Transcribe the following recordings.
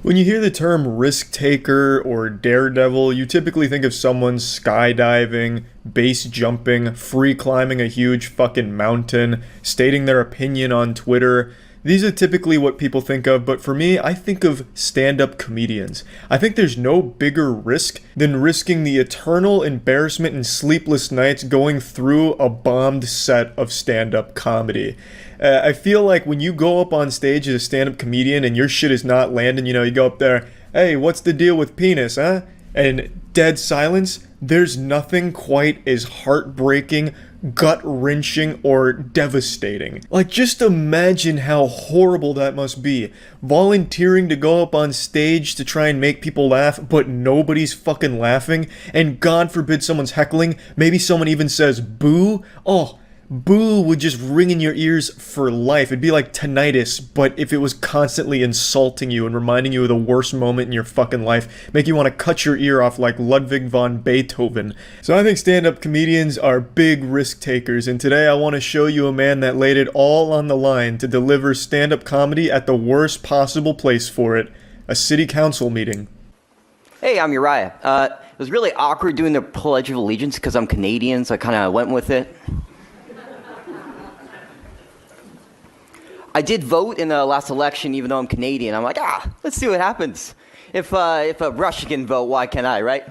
When you hear the term risk taker or daredevil, you typically think of someone skydiving, base jumping, free climbing a huge fucking mountain, stating their opinion on Twitter. These are typically what people think of, but for me, I think of stand-up comedians. I think there's no bigger risk than risking the eternal embarrassment and sleepless nights going through a bombed set of stand-up comedy. I feel like when you go up on stage as a stand-up comedian and your shit is not landing, you go up there, hey, what's the deal with penis, huh? And dead silence, there's nothing quite as heartbreaking, gut-wrenching, or devastating. Like, just imagine how horrible that must be. Volunteering to go up on stage to try and make people laugh, but nobody's fucking laughing, and God forbid someone's heckling, maybe someone even says boo. Oh, boo would just ring in your ears for life. It'd be like tinnitus, but if it was constantly insulting you and reminding you of the worst moment in your fucking life, make you want to cut your ear off like Ludwig von Beethoven. So I think stand-up comedians are big risk takers, and today I want to show you a man that laid it all on the line to deliver stand-up comedy at the worst possible place for it, a city council meeting. Hey, I'm Uriah. It was really awkward doing the Pledge of Allegiance because I'm Canadian, so I kind of went with it. I did vote in the last election, even though I'm Canadian. I'm like, let's see what happens. If a Russian can vote, why can't I, right?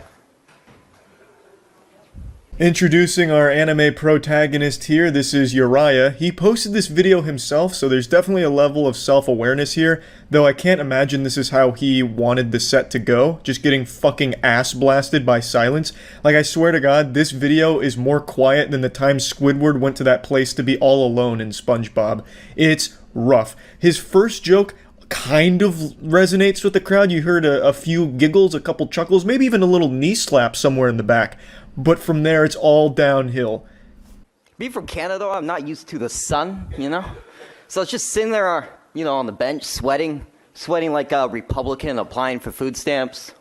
Introducing our anime protagonist here, this is Uriah. He posted this video himself, so there's definitely a level of self-awareness here, though I can't imagine this is how he wanted the set to go, just getting fucking ass blasted by silence. Like, I swear to God, this video is more quiet than the time Squidward went to that place to be all alone in SpongeBob. It's rough. His first joke kind of resonates with the crowd. You heard a few giggles, a couple chuckles, maybe even a little knee slap somewhere in the back. But from there, it's all downhill. Being from Canada, I'm not used to the sun, So it's just sitting there, on the bench, sweating like a Republican applying for food stamps.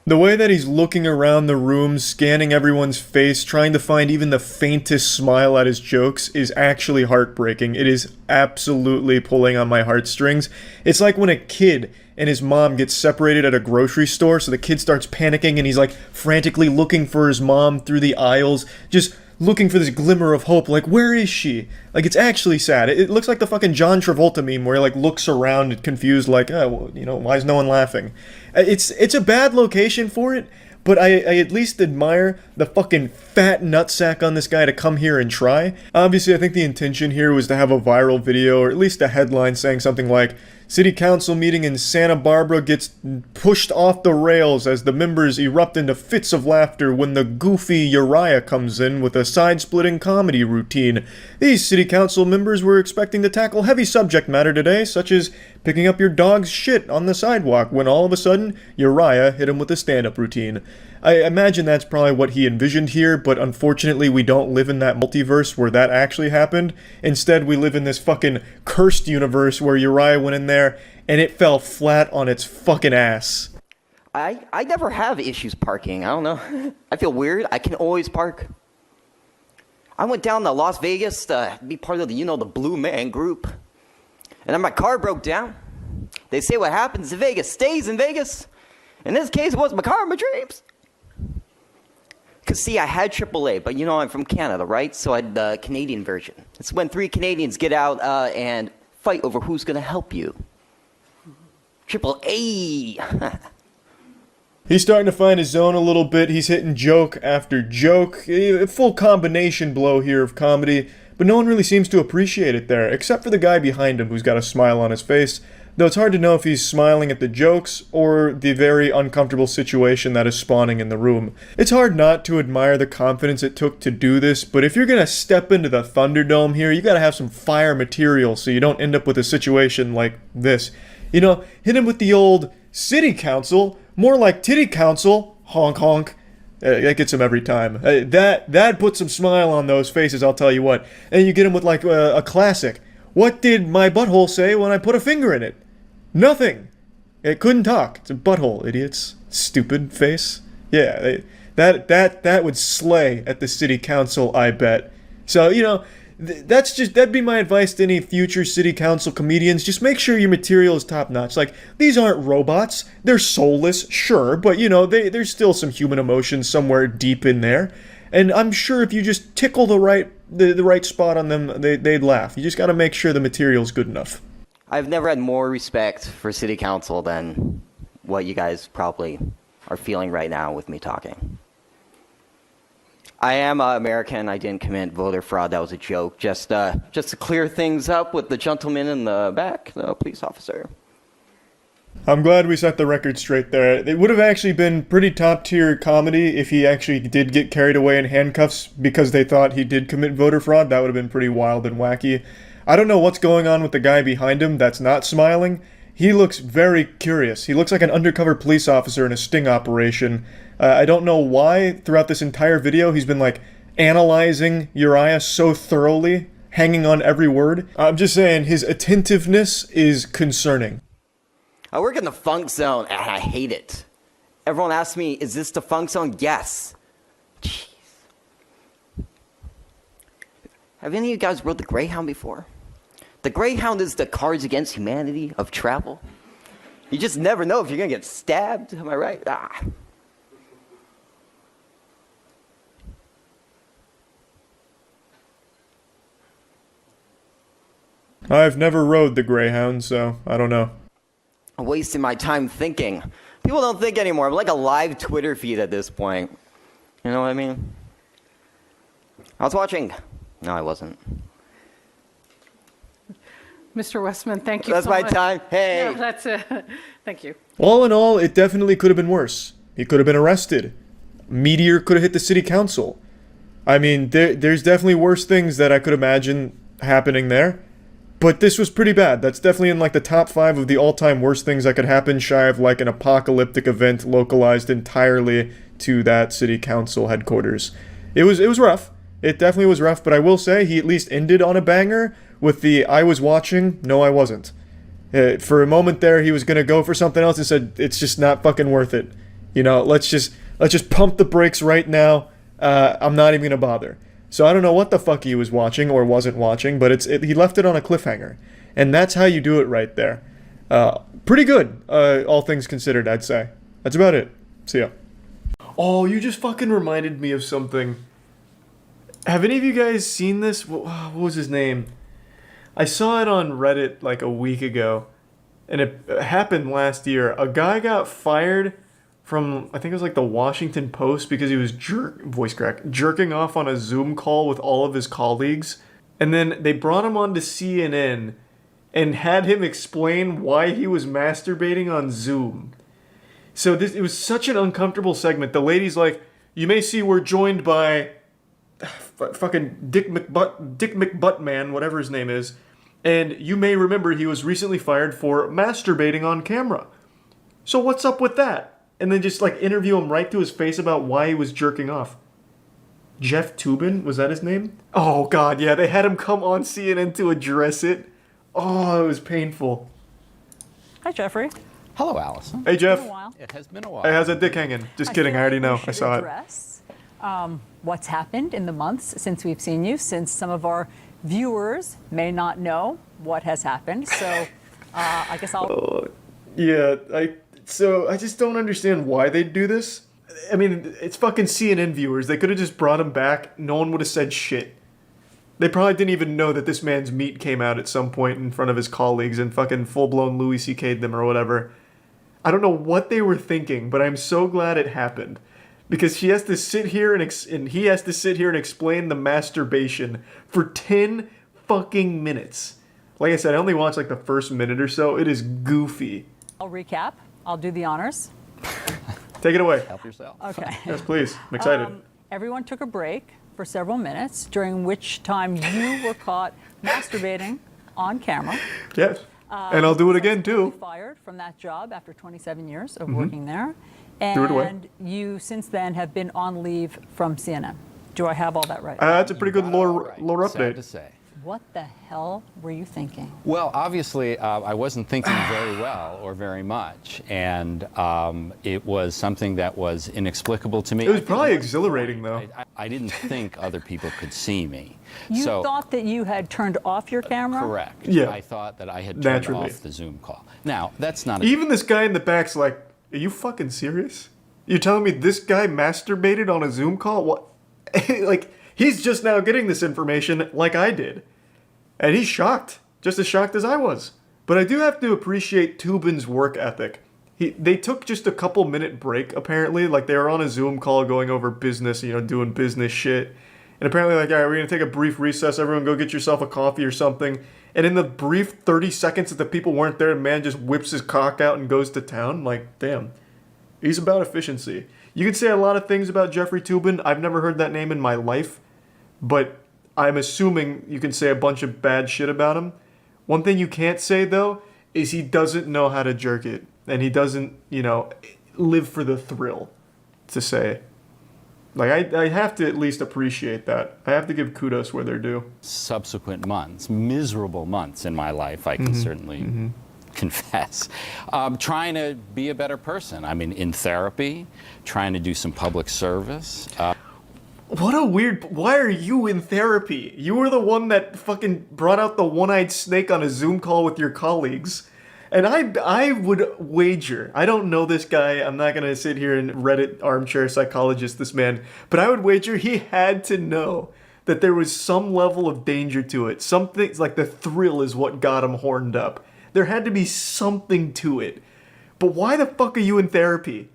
The way that he's looking around the room, scanning everyone's face, trying to find even the faintest smile at his jokes is actually heartbreaking. It is absolutely pulling on my heartstrings. It's like when a kid and his mom gets separated at a grocery store, so the kid starts panicking and he's like frantically looking for his mom through the aisles, just looking for this glimmer of hope, like, where is she? Like, it's actually sad. It looks like the fucking John Travolta meme where he, like, looks around confused, like, why is no one laughing? It's a bad location for it, but I at least admire the fucking fat nutsack on this guy to come here and try. Obviously, I think the intention here was to have a viral video, or at least a headline saying something like, City Council meeting in Santa Barbara gets pushed off the rails as the members erupt into fits of laughter when the goofy Uriah comes in with a side-splitting comedy routine. These City Council members were expecting to tackle heavy subject matter today, such as picking up your dog's shit on the sidewalk, when all of a sudden, Uriah hit him with a stand-up routine. I imagine that's probably what he envisioned here, but unfortunately we don't live in that multiverse where that actually happened. Instead, we live in this fucking cursed universe where Uriah went in there and it fell flat on its fucking ass. I never have issues parking. I don't know. I feel weird. I can always park. I went down to Las Vegas to be part of the, the Blue Man Group. And then my car broke down. They say what happens in Vegas stays in Vegas. In this case, it wasn't my car, my dreams. Because, see, I had AAA, but, I'm from Canada, right? So I had the Canadian version. It's when 3 Canadians get out and fight over who's going to help you. AAA. He's starting to find his zone a little bit. He's hitting joke after joke. A full combination blow here of comedy, but no one really seems to appreciate it there, except for the guy behind him who's got a smile on his face. Though it's hard to know if he's smiling at the jokes or the very uncomfortable situation that is spawning in the room. It's hard not to admire the confidence it took to do this, but if you're gonna step into the Thunderdome here, you gotta have some fire material so you don't end up with a situation like this. Hit him with the old city council, more like titty council, honk honk. That gets him every time. That puts some smile on those faces, I'll tell you what. And you get him with like a classic. What did my butthole say when I put a finger in it? Nothing. It couldn't talk. It's a butthole, idiots. Stupid face. Yeah, that would slay at the city council, I bet. So, that'd be my advice to any future city council comedians. Just make sure your material is top notch. Like, these aren't robots. They're soulless, sure, but you know, there's still some human emotion somewhere deep in there. And I'm sure if you just tickle the right spot on them, they'd laugh. You just got to make sure the material's good enough. I've never had more respect for city council than what you guys probably are feeling right now with me talking. I am American. I didn't commit voter fraud. That was a joke. Just to clear things up with the gentleman in the back, the police officer. I'm glad we set the record straight there. It would have actually been pretty top-tier comedy if he actually did get carried away in handcuffs because they thought he did commit voter fraud. That would have been pretty wild and wacky. I don't know what's going on with the guy behind him that's not smiling. He looks very curious. He looks like an undercover police officer in a sting operation. I don't know why throughout this entire video he's been like analyzing Uriah so thoroughly, hanging on every word. I'm just saying his attentiveness is concerning. I work in the funk zone and I hate it. Everyone asks me, is this the funk zone? Yes. Jeez. Have any of you guys rode the Greyhound before? The Greyhound is the Cards Against Humanity of travel. You just never know if you're gonna get stabbed, am I right? I've never rode the Greyhound, so I don't know. I'm wasting my time thinking. People don't think anymore. I'm like a live Twitter feed at this point. You know what I mean? I was watching. No, I wasn't. Mr. Westman, thank you That's so my much. time. Hey. Yeah, that's it. Thank you. All in all, it definitely could have been worse. He could have been arrested. Meteor could have hit the city council. I mean, there's definitely worse things that I could imagine happening there. But this was pretty bad. That's definitely in like the top 5 of the all-time worst things that could happen, shy of like an apocalyptic event localized entirely to that city council headquarters. It was rough. It definitely was rough, but I will say he at least ended on a banger with the I was watching, no I wasn't. For a moment there, he was going to go for something else and said, it's just not fucking worth it. You know, let's just pump the brakes right now. I'm not even going to bother. So I don't know what the fuck he was watching or wasn't watching, but he left it on a cliffhanger. And that's how you do it right there. Pretty good, all things considered, I'd say. That's about it. See ya. Oh, you just fucking reminded me of something. Have any of you guys seen this? What was his name? I saw it on Reddit like a week ago, and it happened last year. A guy got fired from, I think it was like the Washington Post because he was jerking off on a Zoom call with all of his colleagues. And then they brought him on to CNN and had him explain why he was masturbating on Zoom. So it was such an uncomfortable segment. The lady's like, you may see we're joined by fucking Dick McButtman, whatever his name is, and you may remember he was recently fired for masturbating on camera. So what's up with that? And then just like interview him right to his face about why he was jerking off. Jeff Toobin, was that his name? Oh god, yeah, they had him come on CNN to address it. Oh, it was painful. Hi, Jeffrey. Hello, Allison. Hey, Jeff. It's been a while. It has been a while. Hey, how's that dick hanging? Just kidding, I already know. I saw it. What's happened in the months since we've seen you, since some of our viewers may not know what has happened. So I guess I'll... Yeah, so I just don't understand why they'd do this. I mean, it's fucking CNN viewers. They could have just brought him back. No one would have said shit. They probably didn't even know that this man's meat came out at some point in front of his colleagues and fucking full-blown Louis C.K'd them or whatever. I don't know what they were thinking, but I'm so glad it happened. Because she has to sit here and he has to sit here and explain the masturbation for 10 fucking minutes. Like I said, I only watched like the first minute or so. It is goofy. I'll recap. I'll do the honors. Take it away. Help yourself. Okay. Yes, please. I'm excited. Everyone took a break for several minutes, during which time you were caught masturbating on camera. Yes. And I'll do it again, too. Fired from that job after 27 years of working there. Threw it away. And you, since then, have been on leave from CNN. Do I have all that right? That's a pretty good lore Sad update. to say. What the hell were you thinking? Well, obviously, I wasn't thinking very well or very much, and it was something that was inexplicable to me. It was probably exhilarating, though. I didn't think other people could see me. You So, thought that you had turned off your camera? correct. Yeah. I thought that I had turned Naturally. off the Zoom call. Now, that's not a Even this guy in the back's like, are you fucking serious? You're telling me this guy masturbated on a Zoom call? What? Like, he's just now getting this information like I did. And he's shocked. Just as shocked as I was. But I do have to appreciate Toobin's work ethic. They took just a couple minute break, apparently. Like, they were on a Zoom call going over business, doing business shit. And apparently, like, all right, we're going to take a brief recess. Everyone go get yourself a coffee or something. And in the brief 30 seconds that the people weren't there, the man just whips his cock out and goes to town. Like, damn. He's about efficiency. You could say a lot of things about Jeffrey Toobin. I've never heard that name in my life. But I'm assuming you can say a bunch of bad shit about him. One thing you can't say, though, is he doesn't know how to jerk it. And he doesn't, live for the thrill, to say. Like, I have to at least appreciate that. I have to give kudos where they're due. subsequent months, miserable months in my life, I can certainly confess. Trying to be a better person. I mean, in therapy, trying to do some public service. What a weird... Why are you in therapy? You were the one that fucking brought out the one-eyed snake on a Zoom call with your colleagues. And I would wager... I don't know this guy. I'm not going to sit here and Reddit armchair psychologist this man. But I would wager he had to know that there was some level of danger to it. Something... Like, the thrill is what got him horned up. There had to be something to it. But why the fuck are you in therapy?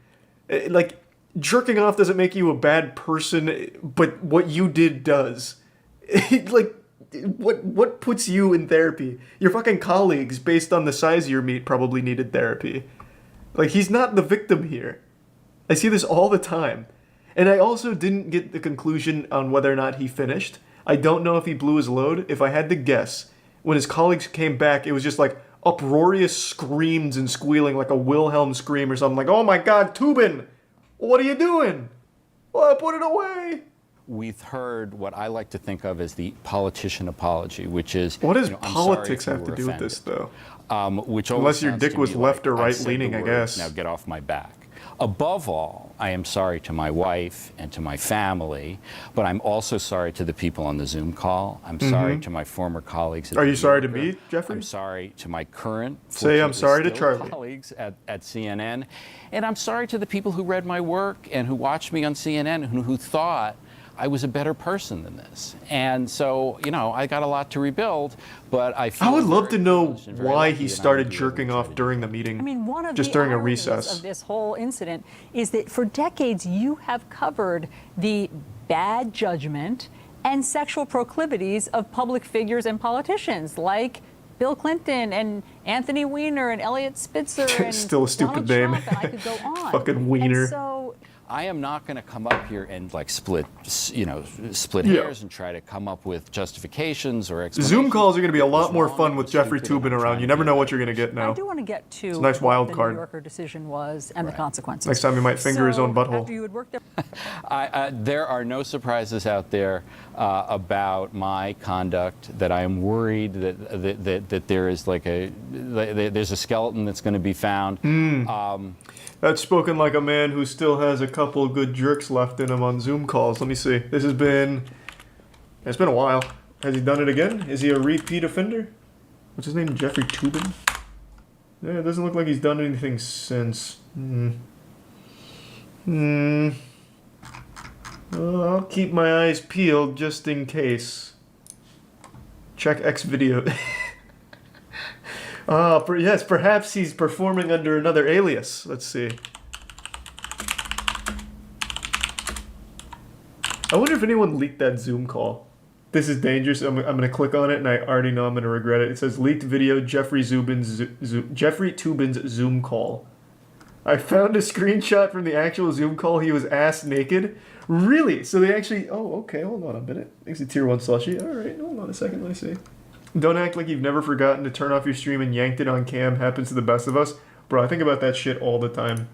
Like... Jerking off doesn't make you a bad person, but what you did does. Like, what puts you in therapy? Your fucking colleagues, based on the size of your meat, probably needed therapy. Like, he's not the victim here. I see this all the time. And I also didn't get the conclusion on whether or not he finished. I don't know if he blew his load. If I had to guess, when his colleagues came back, it was just like uproarious screams and squealing, like a Wilhelm scream or something. Like, oh my god, Toobin! What are you doing? Well, put it away. We've heard what I like to think of as the politician apology, which is... What does I'm politics sorry if have you to were do with this, offended. though? Which always Unless your sounds dick to was me left or like, right "I've said the leaning, I words, guess." Now get off my back. Above all, I am sorry to my wife and to my family, but I'm also sorry to the people on the Zoom call. I'm sorry to my former colleagues. Are you sorry to me, Jeffrey? I'm sorry to my current, Say I'm sorry to still Charlie. colleagues at CNN. And I'm sorry to the people who read my work and who watched me on CNN and who thought I was a better person than this. And so, I got a lot to rebuild, but I feel I would love very to know privileged and very why lucky, he and I started would be able to jerking try off to during do the meeting. I mean, one of just the during a ironies recess. of this whole incident is that for decades you have covered the bad judgment and sexual proclivities of public figures and politicians like Bill Clinton and Anthony Weiner and Elliot Spitzer and Still a stupid Donald name. Trump, and I could go on. Fucking Weiner. And so, I am not going to come up here and split Yeah. hairs and try to come up with justifications or explanations. Zoom calls are going to be a lot As more long fun as with it's Jeffrey stupid, Toobin I'm around. trying You to never be know a what better you're going to get I now. do want to get to a nice wild what the card. New Yorker decision was and the Right. consequences. Next time he might finger his own butthole. After you had worked there. There are no surprises out there about my conduct. That I am worried that there is there's a skeleton that's going to be found. That's spoken like a man who still has a couple good jerks left in him on Zoom calls. Let me see. It's been a while. Has he done it again? Is he a repeat offender? What's his name? Jeffrey Toobin? Yeah, it doesn't look like he's done anything since. Well, I'll keep my eyes peeled just in case. Check X video. Yes, perhaps he's performing under another alias. Let's see. I wonder if anyone leaked that Zoom call. This is dangerous. I'm going to click on it, and I already know I'm going to regret it. It says, leaked video, Jeffrey Toobin's Zoom call. I found a screenshot from the actual Zoom call. He was ass naked. Really? So they actually... Oh, okay. Hold on a minute. It's a tier 1 slushie. All right. Hold on a second. Let me see. Don't act like you've never forgotten to turn off your stream and yanked it on cam. Happens to the best of us. Bro, I think about that shit all the time.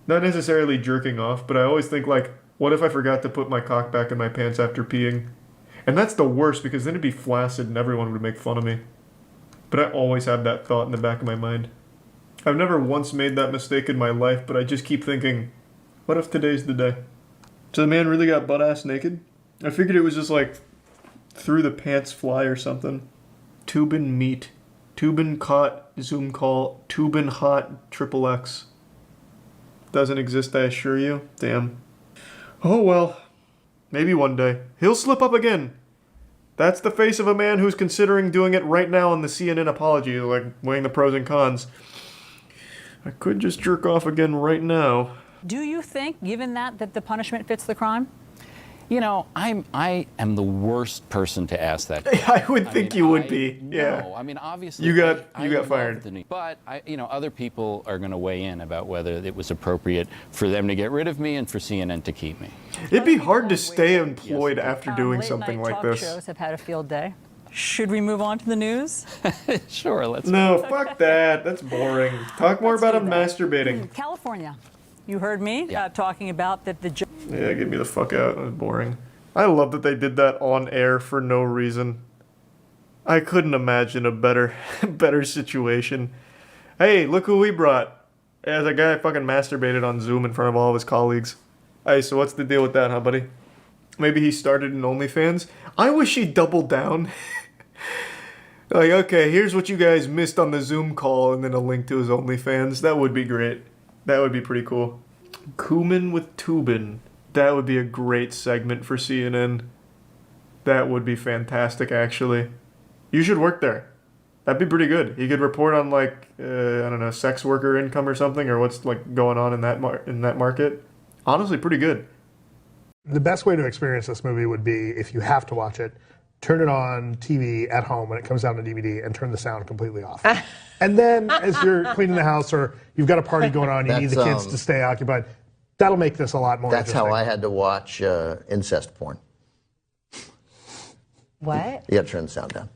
Not necessarily jerking off, but I always think like, what if I forgot to put my cock back in my pants after peeing? And that's the worst, because then it'd be flaccid and everyone would make fun of me. But I always have that thought in the back of my mind. I've never once made that mistake in my life, but I just keep thinking, what if today's the day? So the man really got butt-ass naked? I figured it was just like through the pants fly or something. Tubin meat. Tubin caught, Zoom call, Tubin hot, triple X. Doesn't exist, I assure you. Damn. Oh well. Maybe one day. He'll slip up again. That's the face of a man who's considering doing it right now on the CNN apology, like weighing the pros and cons. I could just jerk off again right now. Do you think, given that the punishment fits the crime? You know, I am the worst person to ask that. I would think you would be. Yeah. No, I mean, obviously, You got I love fired. But other people are going to weigh in about whether it was appropriate for them to get rid of me and for CNN to keep me. It'd be hard to stay employed after doing something like Late-night this. talk shows have had a field day. Should we move on to the news? Sure, let's. No, fuck that. That's boring. Talk more about him masturbating. California. You heard me Yeah. talking about that the Yeah, get me the fuck out. That's boring. I love that they did that on air for no reason. I couldn't imagine a better situation. Hey, look who we brought. Yeah, that guy fucking masturbated on Zoom in front of all of his colleagues. Hey, so what's the deal with that, huh, buddy? Maybe he started an OnlyFans? I wish he doubled down. Like, okay, here's what you guys missed on the Zoom call, and then a link to his OnlyFans. That would be great. That would be pretty cool. Cumin with Tubin. That would be a great segment for CNN. That would be fantastic, actually. You should work there. That'd be pretty good. You could report on, like, I don't know, sex worker income or something, or what's, like, going on in that market. Honestly, pretty good. The best way to experience this movie would be, if you have to watch it, turn it on TV at home when it comes down to DVD and turn the sound completely off. And then as you're cleaning the house or you've got a party going on, you need the kids to stay occupied, that'll make this a lot more That's interesting. how I had to watch incest porn. What? You gotta turn the sound down.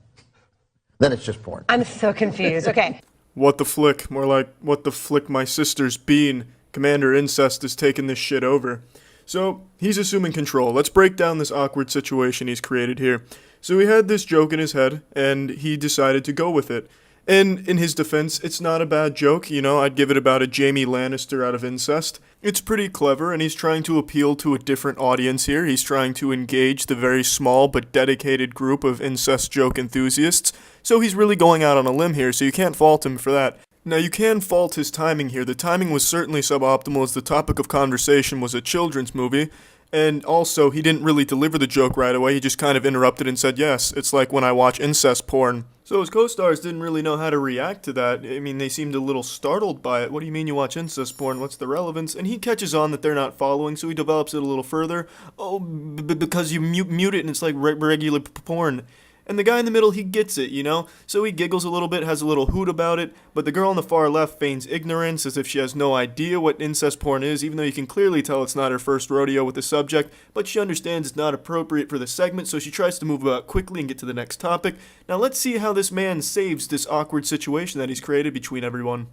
Then it's just porn. I'm so confused. Okay. What the flick? More like, what the flick my sister's bean. Commander Incest is taking this shit over. So, he's assuming control. Let's break down this awkward situation he's created here. So he had this joke in his head, and he decided to go with it. And in his defense, it's not a bad joke, you know, I'd give it about a Jaime Lannister out of Incest. It's pretty clever, and he's trying to appeal to a different audience here. He's trying to engage the very small but dedicated group of incest joke enthusiasts. So he's really going out on a limb here, so you can't fault him for that. Now, you can fault his timing here. The timing was certainly suboptimal, as the topic of conversation was a children's movie. And also, he didn't really deliver the joke right away. He just kind of interrupted and said, yes, it's like when I watch incest porn. So his co-stars didn't really know how to react to that. I mean, they seemed a little startled by it. What do you mean you watch incest porn? What's the relevance? And he catches on that they're not following, so he develops it a little further. Oh, because you mute it and it's like regular porn. And the guy in the middle, he gets it, you know? So he giggles a little bit, has a little hoot about it, but the girl on the far left feigns ignorance as if she has no idea what incest porn is, even though you can clearly tell it's not her first rodeo with the subject, but she understands it's not appropriate for the segment, so she tries to move about quickly and get to the next topic. Now let's see how this man saves this awkward situation that he's created between everyone.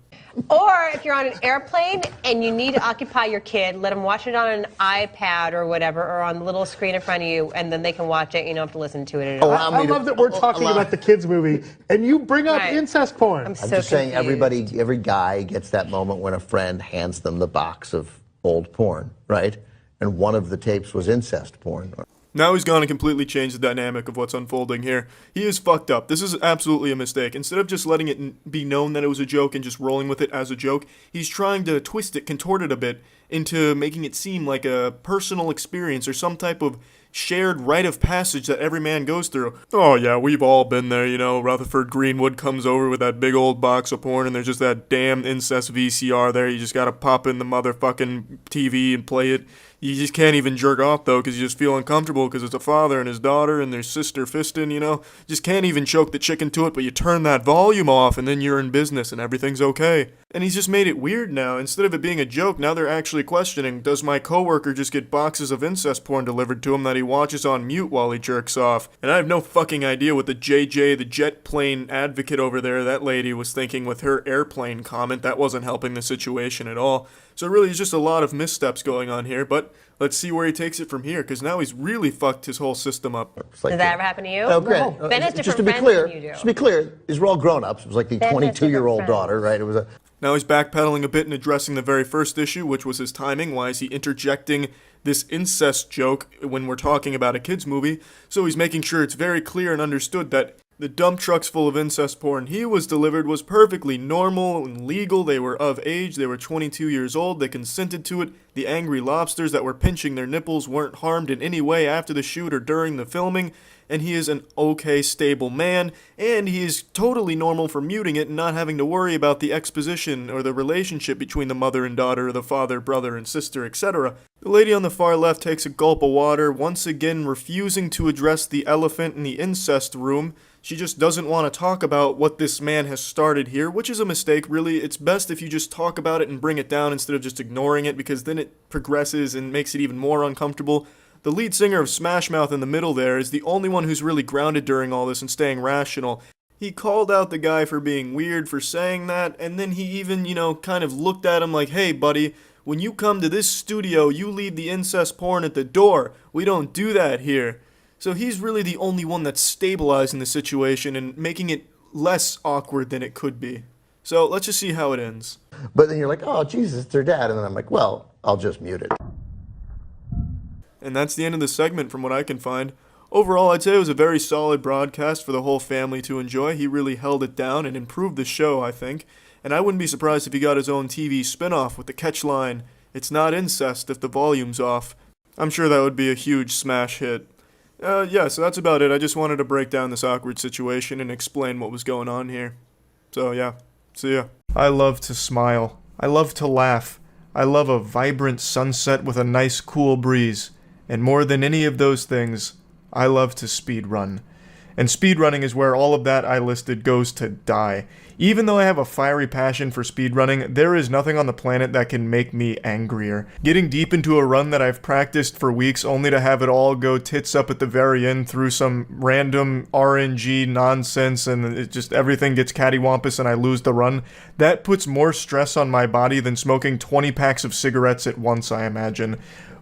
Or if you're on an airplane and you need to occupy your kid, let them watch it on an iPad or whatever, or on the little screen in front of you, and then they can watch it. You don't have to listen to it at all. I love that we're talking about the kids' movie, and you bring up Right. incest porn. I'm so I'm just saying confused. every guy gets that moment when a friend hands them the box of old porn, right? And one of the tapes was incest porn. Now he's gone and completely changed the dynamic of what's unfolding here. He is fucked up. This is absolutely a mistake. Instead of just letting it be known that it was a joke and just rolling with it as a joke, he's trying to twist it, contort it a bit, into making it seem like a personal experience or some type of shared rite of passage that every man goes through. Oh yeah, we've all been there, you know. Rutherford Greenwood comes over with that big old box of porn and there's just that damn incest VCR there. You just gotta pop in the motherfucking TV and play it. You just can't even jerk off, though, because you just feel uncomfortable because it's a father and his daughter and their sister fisting, you know? Just can't even choke the chicken to it, but you turn that volume off and then you're in business and everything's okay. And he's just made it weird now. Instead of it being a joke, now they're actually questioning, does my coworker just get boxes of incest porn delivered to him that he watches on mute while he jerks off? And I have no fucking idea what the JJ, the jet plane advocate over there, that lady was thinking with her airplane comment. That wasn't helping the situation at all. So really, it's just a lot of missteps going on here, but what? Let's see where he takes it from here, because now he's really fucked his whole system up. It's like Did that ever happen to you? Oh, great. Ben has Just different to be friends clear, than you do. just to be clear, these were all grown-ups. It was like the Ben has 22-year-old different daughter, right? It was a. Now he's backpedaling a bit and addressing the very first issue, which was his timing. Why is he interjecting this incest joke when we're talking about a kid's movie? So he's making sure it's very clear and understood that the dump trucks full of incest porn he was delivered was perfectly normal and legal. They were of age. They were 22 years old. They consented to it. The angry lobsters that were pinching their nipples weren't harmed in any way after the shoot or during the filming. And he is an okay, stable man, and he is totally normal for muting it and not having to worry about the exposition or the relationship between the mother and daughter or the father, brother, and sister, etc. The lady on the far left takes a gulp of water, once again refusing to address the elephant in the incest room. She just doesn't want to talk about what this man has started here, which is a mistake, really. It's best if you just talk about it and bring it down instead of just ignoring it, because then it progresses and makes it even more uncomfortable. The lead singer of Smash Mouth in the middle there is the only one who's really grounded during all this and staying rational. He called out the guy for being weird for saying that, and then he even, kind of looked at him like, hey, buddy, when you come to this studio, you leave the incest porn at the door. We don't do that here. So he's really the only one that's stabilizing the situation and making it less awkward than it could be. So let's just see how it ends. But then you're like, oh, Jesus, it's their dad. And then I'm like, well, I'll just mute it. And that's the end of the segment from what I can find. Overall, I'd say it was a very solid broadcast for the whole family to enjoy. He really held it down and improved the show, I think. And I wouldn't be surprised if he got his own TV spin-off with the catch line, "It's not incest if the volume's off." I'm sure that would be a huge smash hit. So that's about it. I just wanted to break down this awkward situation and explain what was going on here. So yeah, see ya. I love to smile. I love to laugh. I love a vibrant sunset with a nice cool breeze. And more than any of those things, I love to speedrun. And speedrunning is where all of that I listed goes to die. Even though I have a fiery passion for speedrunning, there is nothing on the planet that can make me angrier. Getting deep into a run that I've practiced for weeks only to have it all go tits up at the very end through some random RNG nonsense and it just everything gets cattywampus and I lose the run, that puts more stress on my body than smoking 20 packs of cigarettes at once, I imagine.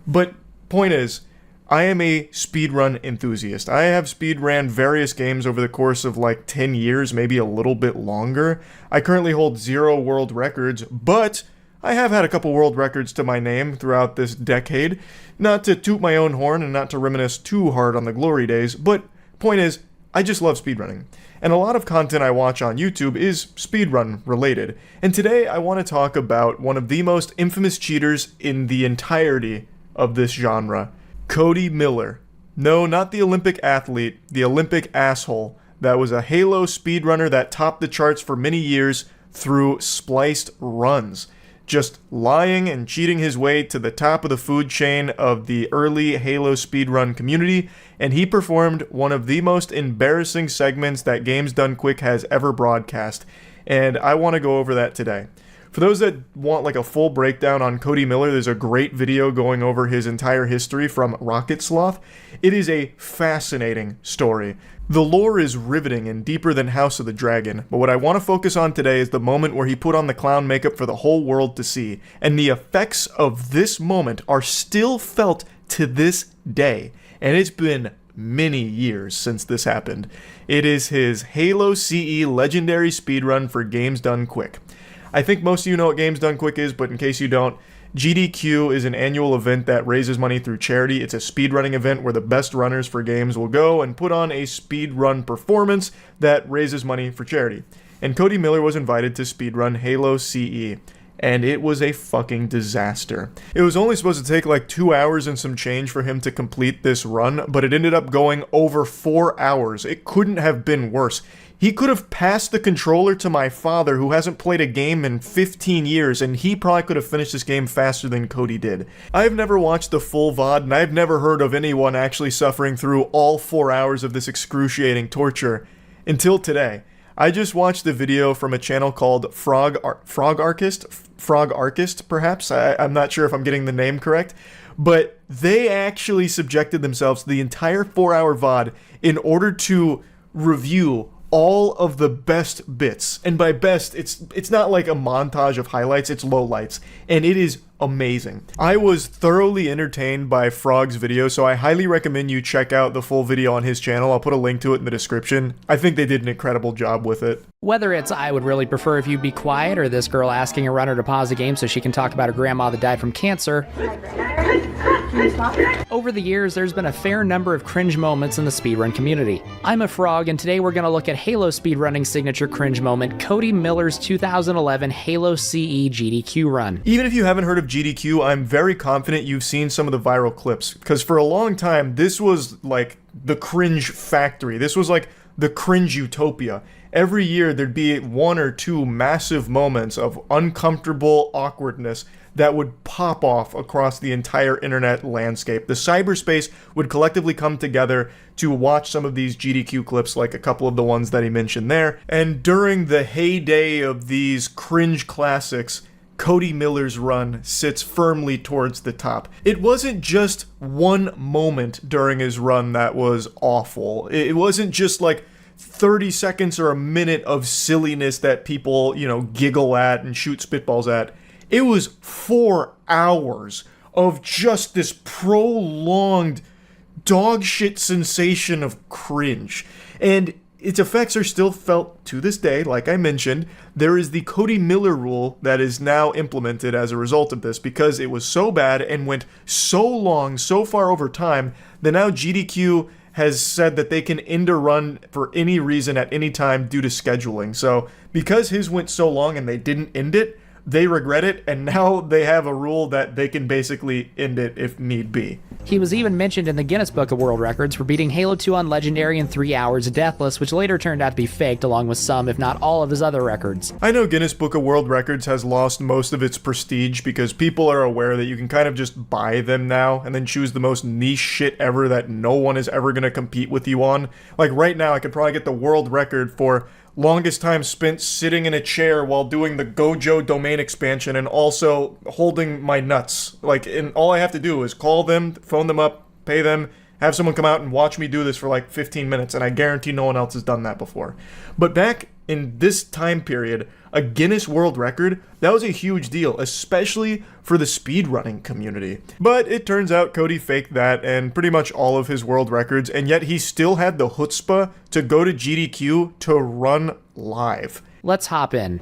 But point is, I am a speedrun enthusiast. I have speedran various games over the course of like 10 years, maybe a little bit longer. I currently hold 0 world records, but I have had a couple world records to my name throughout this decade. Not to toot my own horn and not to reminisce too hard on the glory days, but point is, I just love speedrunning. And a lot of content I watch on YouTube is speedrun related. And today I want to talk about one of the most infamous cheaters in the entirety of this genre. Cody Miller. No, not the Olympic athlete, the Olympic asshole. That was a Halo speedrunner that topped the charts for many years through spliced runs. Just lying and cheating his way to the top of the food chain of the early Halo speedrun community, and he performed one of the most embarrassing segments that Games Done Quick has ever broadcast. And I want to go over that today. For those that want like a full breakdown on Cody Miller, there's a great video going over his entire history from Rocket Sloth. It is a fascinating story. The lore is riveting and deeper than House of the Dragon, but what I want to focus on today is the moment where he put on the clown makeup for the whole world to see, and the effects of this moment are still felt to this day, and it's been many years since this happened. It is his Halo CE legendary speedrun for Games Done Quick. I think most of you know what Games Done Quick is, but in case you don't, GDQ is an annual event that raises money through charity. It's a speedrunning event where the best runners for games will go and put on a speedrun performance that raises money for charity. And Cody Miller was invited to speedrun Halo CE, and it was a fucking disaster. It was only supposed to take like 2 hours and some change for him to complete this run, but it ended up going over 4 hours. It couldn't have been worse. He could have passed the controller to my father, who hasn't played a game in 15 years, and he probably could have finished this game faster than Cody did. I've never watched the full VOD, and I've never heard of anyone actually suffering through all 4 hours of this excruciating torture until today. I just watched the video from a channel called Frog Archist, perhaps. I'm not sure if I'm getting the name correct, but they actually subjected themselves to the entire 4-hour VOD in order to review all of the best bits. And by best, it's not like a montage of highlights, it's lowlights. And it is amazing. I was thoroughly entertained by Frog's video, so I highly recommend you check out the full video on his channel. I'll put a link to it in the description. I think they did an incredible job with it. Whether it's I would really prefer if you be quiet, or this girl asking a runner to pause the game so she can talk about her grandma that died from cancer, over the years there's been a fair number of cringe moments in the speedrun community. I'm a Frog, and today we're going to look at Halo speedrunning signature cringe moment, Cody Miller's 2011 Halo CE GDQ run. Even if you haven't heard of GDQ, I'm very confident you've seen some of the viral clips, because for a long time this was like the cringe factory. This was like the cringe utopia. Every year there'd be 1 or 2 massive moments of uncomfortable awkwardness that would pop off across the entire internet landscape. The cyberspace would collectively come together to watch some of these GDQ clips, like a couple of the ones that he mentioned there. And during the heyday of these cringe classics, Cody Miller's run sits firmly towards the top. It wasn't just one moment during his run that was awful. It wasn't just like 30 seconds or a minute of silliness that people, giggle at and shoot spitballs at. It was 4 hours of just this prolonged dogshit sensation of cringe. And its effects are still felt to this day. Like I mentioned, there is the Cody Miller rule that is now implemented as a result of this, because it was so bad and went so long, so far over time, that now GDQ has said that they can end a run for any reason at any time due to scheduling. So because his went so long and they didn't end it, they regret it, and now they have a rule that they can basically end it if need be. He was even mentioned in the Guinness Book of World Records for beating Halo 2 on Legendary in 3 hours deathless, which later turned out to be faked along with some, if not all, of his other records. I know Guinness Book of World Records has lost most of its prestige because people are aware that you can kind of just buy them now and then choose the most niche shit ever that no one is ever going to compete with you on. Like right now, I could probably get the world record for longest time spent sitting in a chair while doing the Gojo domain expansion and also holding my nuts. And all I have to do is call them, phone them up, pay them, have someone come out and watch me do this for like 15 minutes, and I guarantee no one else has done that before. But back in this time period, a Guinness World Record, that was a huge deal, especially for the speedrunning community. But it turns out Cody faked that and pretty much all of his world records, and yet he still had the chutzpah to go to GDQ to run live. Let's hop in.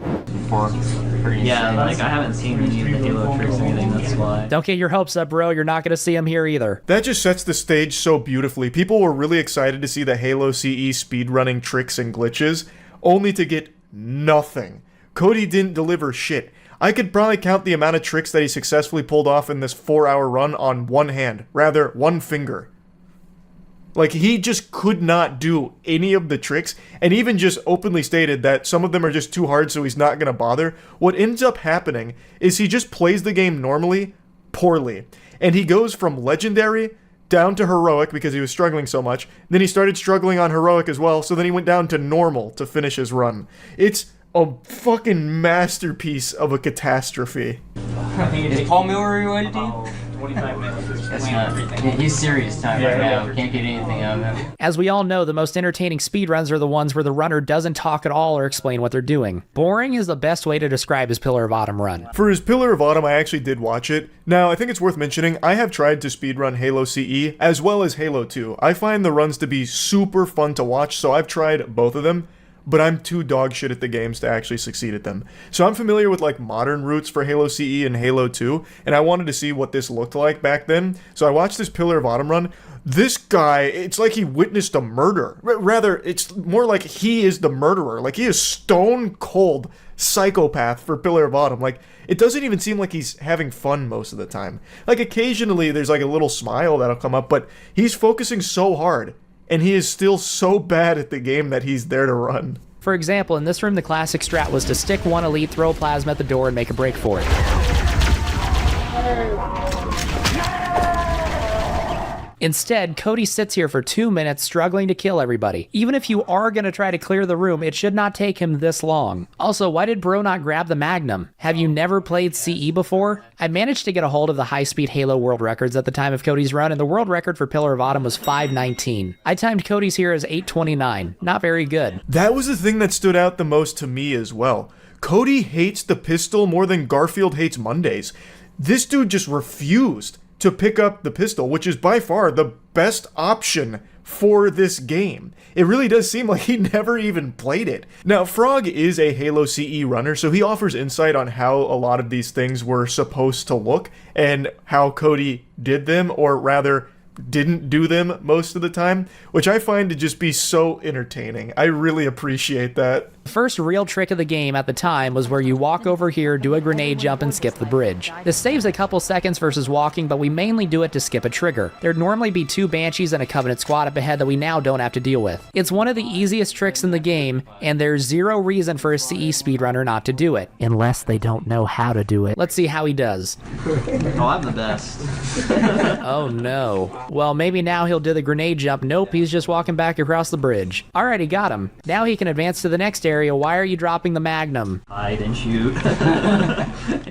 Yeah, I haven't seen any of the Halo tricks or anything, that's why. Don't get your hopes up, bro. You're not going to see them here either. That just sets the stage so beautifully. People were really excited to see the Halo CE speedrunning tricks and glitches, only to get nothing. Cody didn't deliver shit. I could probably count the amount of tricks that he successfully pulled off in this 4-hour run on one hand, rather, one finger. He just could not do any of the tricks, and even just openly stated that some of them are just too hard, so he's not going to bother. What ends up happening is he just plays the game normally, poorly. And he goes from Legendary down to Heroic because he was struggling so much. Then he started struggling on Heroic as well, so then he went down to Normal to finish his run. It's a fucking masterpiece of a catastrophe. Is Paul Miller related to you? 25 minutes. That's not. He's serious time right now. Can't get anything out of him. As we all know, the most entertaining speedruns are the ones where the runner doesn't talk at all or explain what they're doing. Boring is the best way to describe his Pillar of Autumn run. For his Pillar of Autumn, I actually did watch it. Now, I think it's worth mentioning, I have tried to speedrun Halo CE as well as Halo 2. I find the runs to be super fun to watch, so I've tried both of them, but I'm too dog shit at the games to actually succeed at them. So I'm familiar with modern routes for Halo CE and Halo 2, and I wanted to see what this looked like back then. So I watched this Pillar of Autumn run. This guy, it's like he witnessed a murder. Rather, it's more like he is the murderer. He is stone cold psychopath for Pillar of Autumn. It doesn't even seem like he's having fun most of the time. Occasionally there's a little smile that'll come up, but he's focusing so hard. And he is still so bad at the game that he's there to run. For example, in this room, the classic strat was to stick one elite, throw a plasma at the door, and make a break for it. Instead, Cody sits here for 2 minutes struggling to kill everybody. Even if you are going to try to clear the room, it should not take him this long. Also, why did bro not grab the Magnum? Have you never played CE before? I managed to get a hold of the high-speed Halo world records at the time of Cody's run, and the world record for Pillar of Autumn was 5:19. I timed Cody's here as 8:29. Not very good. That was the thing that stood out the most to me as well. Cody hates the pistol more than Garfield hates Mondays. This dude just refused to pick up the pistol, which is by far the best option for this game. It really does seem like he never even played it. Now, Frog is a Halo CE runner, so he offers insight on how a lot of these things were supposed to look and how Cody did them, or rather, didn't do them most of the time, which I find to just be so entertaining. I really appreciate that. The first real trick of the game at the time was where you walk over here, do a grenade jump, and skip the bridge. This saves a couple seconds versus walking, but we mainly do it to skip a trigger. There'd normally be 2 Banshees and a Covenant squad up ahead that we now don't have to deal with. It's one of the easiest tricks in the game, and there's zero reason for a CE speedrunner not to do it. Unless they don't know how to do it. Let's see how he does. Oh, I'm the best. Oh no. Well, maybe now he'll do the grenade jump. Nope, he's just walking back across the bridge. Alright, he got him. Now he can advance to the next area. Why are you dropping the Magnum? Hide and shoot.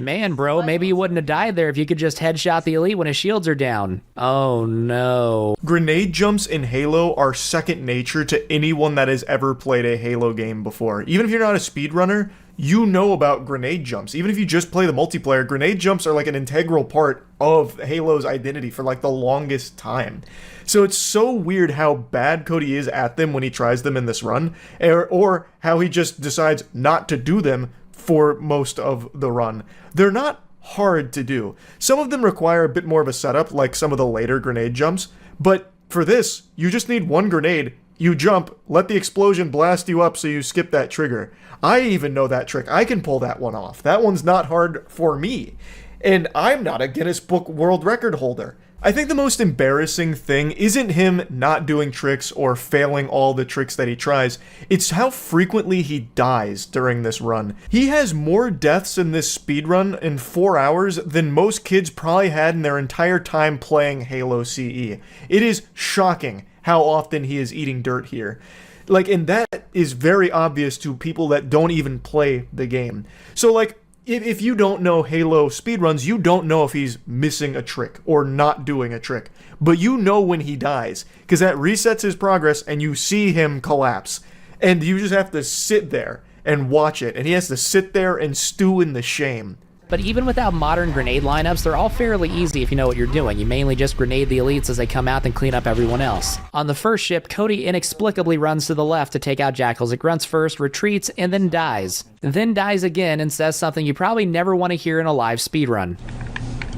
Man, bro, maybe you wouldn't have died there if you could just headshot the elite when his shields are down. Oh no. Grenade jumps in Halo are second nature to anyone that has ever played a Halo game before. Even if you're not a speedrunner, you know about grenade jumps. Even if you just play the multiplayer, grenade jumps are like an integral part of Halo's identity for like the longest time. So it's so weird how bad Cody is at them when he tries them in this run, or how he just decides not to do them for most of the run. They're not hard to do. Some of them require a bit more of a setup, like some of the later grenade jumps, but for this, you just need one grenade, you jump, let the explosion blast you up so you skip that trigger. I even know that trick. I can pull that one off. That one's not hard for me. And I'm not a Guinness Book World Record holder. I think the most embarrassing thing isn't him not doing tricks or failing all the tricks that he tries, it's how frequently he dies during this run. He has more deaths in this speedrun in 4 hours than most kids probably had in their entire time playing Halo CE. It is shocking how often he is eating dirt here. And that is very obvious to people that don't even play the game. So, if you don't know Halo speedruns, you don't know if he's missing a trick or not doing a trick. But you know when he dies, because that resets his progress and you see him collapse. And you just have to sit there and watch it. And he has to sit there and stew in the shame. But even without modern grenade lineups, they're all fairly easy if you know what you're doing. You mainly just grenade the elites as they come out and clean up everyone else. On the first ship, Cody inexplicably runs to the left to take out Jackals. It grunts first, retreats, and then dies. Then dies again and says something you probably never want to hear in a live speedrun.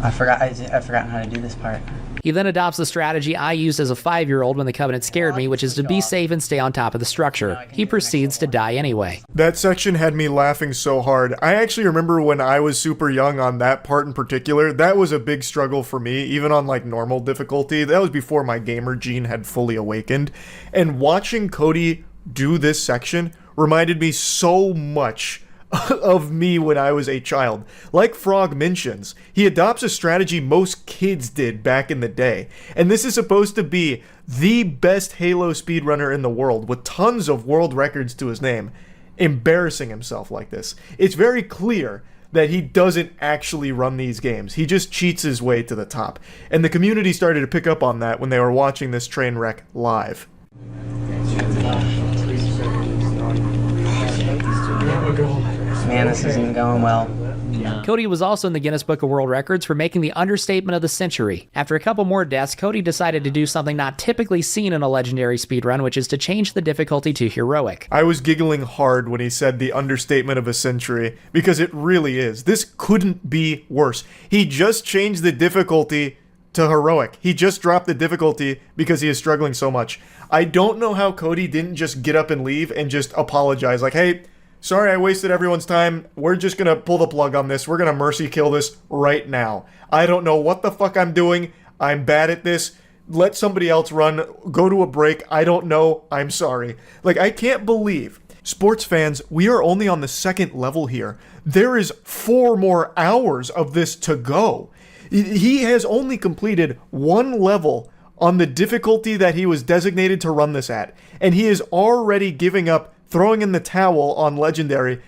I forgot how to do this part. He then adopts the strategy I used as a 5-year-old when the Covenant scared me, which is to be safe and stay on top of the structure. He proceeds to die anyway. That section had me laughing so hard. I actually remember when I was super young on that part in particular, that was a big struggle for me, even on normal difficulty. That was before my gamer gene had fully awakened. And watching Cody do this section reminded me so much of me when I was a child. Like Frog mentions, he adopts a strategy most kids did back in the day. And this is supposed to be the best Halo speedrunner in the world, with tons of world records to his name, embarrassing himself like this. It's very clear that he doesn't actually run these games. He just cheats his way to the top. And the community started to pick up on that when they were watching this train wreck live. Man, this isn't going well. Cody was also in the Guinness Book of World Records for making the understatement of the century. After a couple more deaths, Cody decided to do something not typically seen in a legendary speedrun, which is to change the difficulty to heroic. I was giggling hard when he said the understatement of a century, because it really is. This couldn't be worse. He just changed the difficulty to heroic. He just dropped the difficulty because he is struggling so much. I don't know how Cody didn't just get up and leave and just apologize, hey, sorry I wasted everyone's time. We're just gonna pull the plug on this. We're gonna mercy kill this right now. I don't know what the fuck I'm doing. I'm bad at this. Let somebody else run. Go to a break. I don't know. I'm sorry. I can't believe. Sports fans, we are only on the second level here. There is 4 more hours of this to go. He has only completed 1 level on the difficulty that he was designated to run this at, and he is already giving up, throwing in the towel on Legendary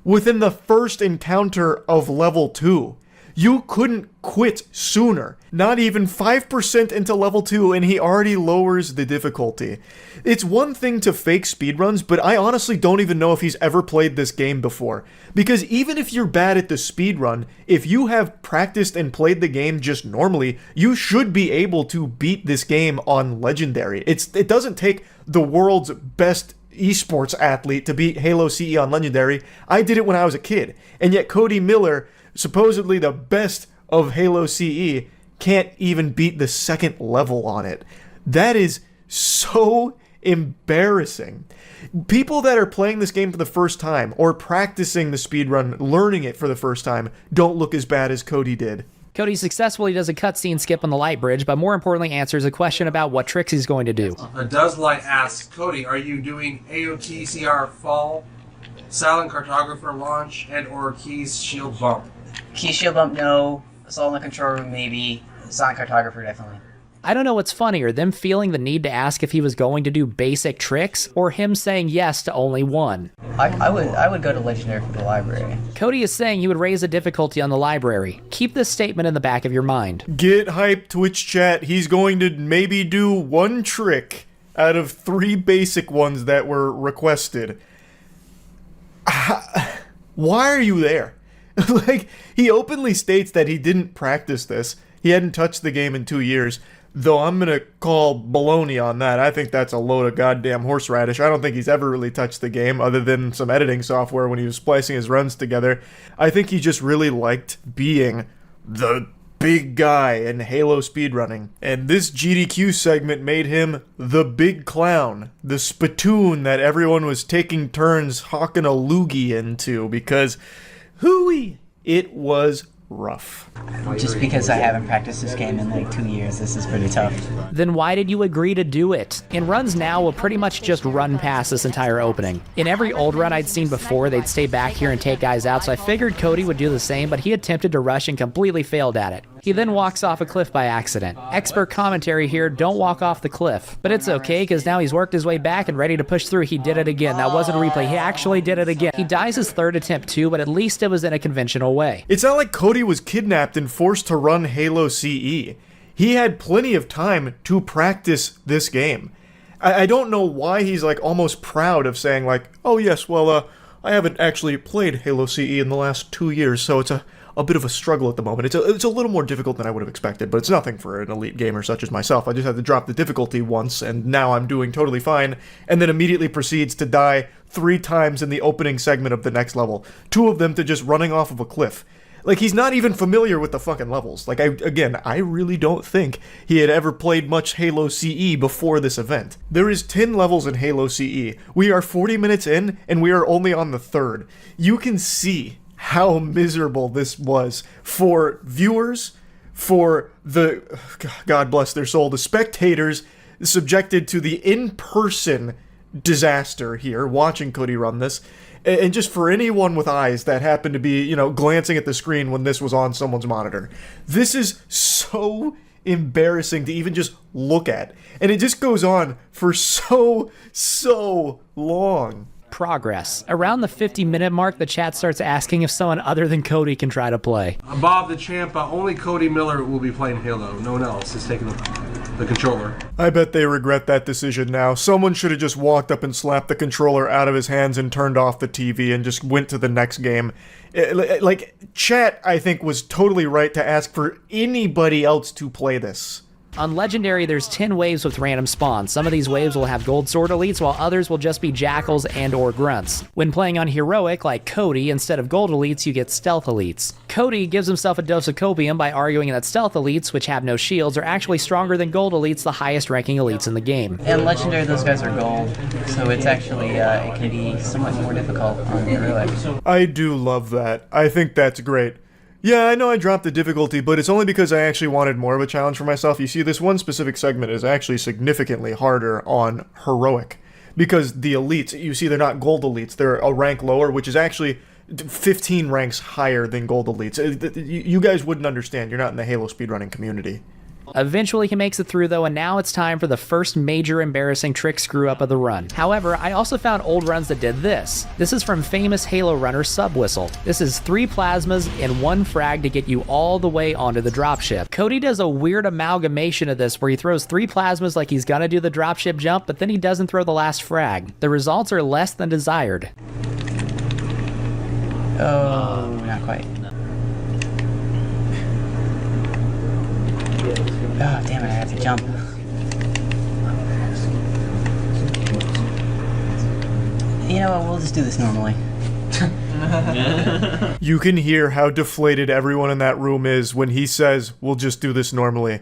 within the first encounter of level 2. You couldn't quit sooner. Not even 5% into level 2 and he already lowers the difficulty. It's one thing to fake speedruns, but I honestly don't even know if he's ever played this game before. Because even if you're bad at the speedrun, if you have practiced and played the game just normally, you should be able to beat this game on Legendary. It doesn't take the world's best esports athlete to beat Halo CE on Legendary. I did it when I was a kid. And yet Cody Miller, supposedly the best of Halo CE, can't even beat the second level on it. That is so embarrassing. People that are playing this game for the first time or practicing the speedrun, learning it for the first time, don't look as bad as Cody did. Cody successfully does a cutscene skip on the light bridge, but more importantly answers a question about what tricks he's going to do. Does Light asks, Cody, are you doing AOT CR fall, silent cartographer launch, and or keys shield bump? Key shield bump, no. Assault on the control room, maybe. Silent cartographer, definitely. I don't know what's funnier, them feeling the need to ask if he was going to do basic tricks, or him saying yes to only one. I would go to Legendary for the library. Cody is saying he would raise the difficulty on the library. Keep this statement in the back of your mind. Get hyped, Twitch chat. He's going to maybe do one trick out of 3 basic ones that were requested. Why are you there? Like, he openly states that he didn't practice this. He hadn't touched the game in 2 years. Though I'm gonna call baloney on that. I think that's a load of goddamn horseradish. I don't think he's ever really touched the game other than some editing software when he was splicing his runs together. I think he just really liked being the big guy in Halo speedrunning. And this GDQ segment made him the big clown, the spittoon that everyone was taking turns hawking a loogie into because, hooey, it was rough. Just because I haven't practiced this game in like 2 years, this is pretty tough. Then why did you agree to do it? In runs now, we'll pretty much just run past this entire opening. In every old run I'd seen before, they'd stay back here and take guys out, so I figured Cody would do the same, but he attempted to rush and completely failed at it. He then walks off a cliff by accident. Expert commentary here, don't walk off the cliff. But it's okay, because now he's worked his way back and ready to push through. He did it again. That wasn't a replay. He actually did it again. He dies his third attempt too, but at least it was in a conventional way. It's not like Cody was kidnapped and forced to run Halo CE. He had plenty of time to practice this game. I don't know why he's like almost proud of saying like, oh yes, well, I haven't actually played Halo CE in the last 2 years, so it's a bit of a struggle at the moment. It's a little more difficult than I would have expected, but it's nothing for an elite gamer such as myself. I just had to drop the difficulty once, and now I'm doing totally fine, and then immediately proceeds to die 3 times in the opening segment of the next level. 2 of them to just running off of a cliff. Like, he's not even familiar with the fucking levels. Like, I really don't think he had ever played much Halo CE before this event. There is 10 levels in Halo CE. We are 40 minutes in, and we are only on the 3rd. You can see how miserable this was for viewers, for the, God bless their soul, the spectators subjected to the in-person disaster here, watching Cody run this, and just for anyone with eyes that happened to be, glancing at the screen when this was on someone's monitor. This is so embarrassing to even just look at. And it just goes on for so long. Progress. Around the 50-minute mark, the chat starts asking if someone other than Cody can try to play. Bob the Champ, only Cody Miller will be playing Halo. No one else is taking the controller. I bet they regret that decision now. Someone should have just walked up and slapped the controller out of his hands and turned off the TV and just went to the next game. Like, chat, I think, was totally right to ask for anybody else to play this. On Legendary, there's 10 waves with random spawns. Some of these waves will have gold sword elites, while others will just be jackals and or grunts. When playing on heroic, like Cody, instead of gold elites, you get stealth elites. Cody gives himself a dose of copium by arguing that stealth elites, which have no shields, are actually stronger than gold elites, the highest ranking elites in the game. And Legendary, those guys are gold, so it's actually, it can be somewhat more difficult on heroic. I do love that. I think that's great. Yeah, I know I dropped the difficulty, but it's only because I actually wanted more of a challenge for myself. You see, this one specific segment is actually significantly harder on heroic, because the elites, you see, they're not gold elites, they're a rank lower, which is actually 15 ranks higher than gold elites. You guys wouldn't understand, you're not in the Halo speedrunning community. Eventually he makes it through though, and now it's time for the first major embarrassing trick screw up of the run. However, I also found old runs that did this. This is from famous Halo runner Subwhistle. This is 3 plasmas and 1 frag to get you all the way onto the dropship. Cody does a weird amalgamation of this where he throws 3 plasmas like he's gonna do the dropship jump, but then he doesn't throw the last frag. The results are less than desired. Oh, not quite. Oh, damn it, I have to jump. You know what, we'll just do this normally. You can hear how deflated everyone in that room is when he says, we'll just do this normally.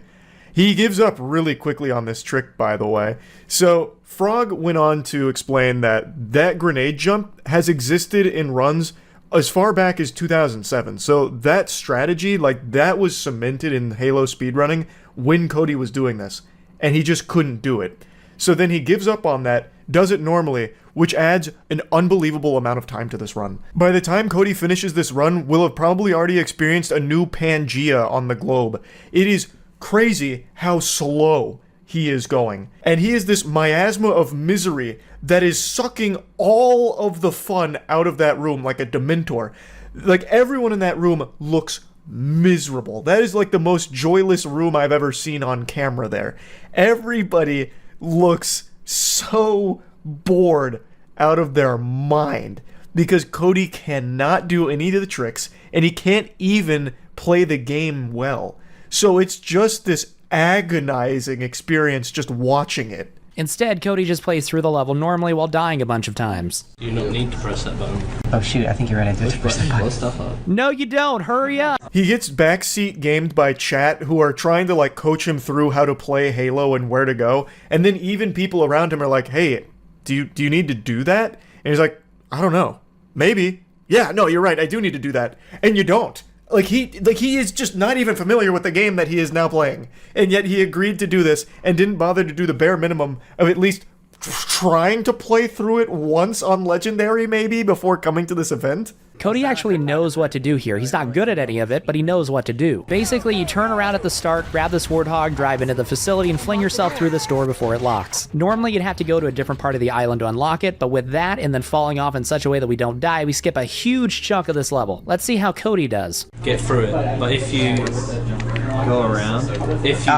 He gives up really quickly on this trick, by the way. So, Frog went on to explain that that grenade jump has existed in runs as far back as 2007. So that strategy, like, that was cemented in Halo speedrunning when Cody was doing this. And he just couldn't do it. So then he gives up on that, does it normally, which adds an unbelievable amount of time to this run. By the time Cody finishes this run, we'll have probably already experienced a new Pangea on the globe. It is crazy how slow he is going. And he is this miasma of misery that is sucking all of the fun out of that room like a Dementor. Like, everyone in that room looks miserable. That is like the most joyless room I've ever seen on camera there. Everybody looks so bored out of their mind because Cody cannot do any of the tricks and he can't even play the game well. So it's just this agonizing experience just watching it. Instead, Cody just plays through the level normally while dying a bunch of times. You don't need to press that button. Oh shoot, I think you're right, I do have to press that button. Stuff up. No, you don't. Hurry up. He gets backseat gamed by chat who are trying to like coach him through how to play Halo and where to go. And then even people around him are like, hey, do you need to do that? And he's like, I don't know. Maybe. Yeah, no, you're right. I do need to do that. And you don't. Like he is just not even familiar with the game that he is now playing. And yet he agreed to do this and didn't bother to do the bare minimum of at least trying to play through it once on Legendary maybe before coming to this event. Cody actually knows what to do here. He's not good at any of it, but he knows what to do. Basically, you turn around at the start, grab this Warthog, drive into the facility, and fling yourself through this door before it locks. Normally, you'd have to go to a different part of the island to unlock it, but with that and then falling off in such a way that we don't die, we skip a huge chunk of this level. Let's see how Cody does. Get through it, but if you go around, if you...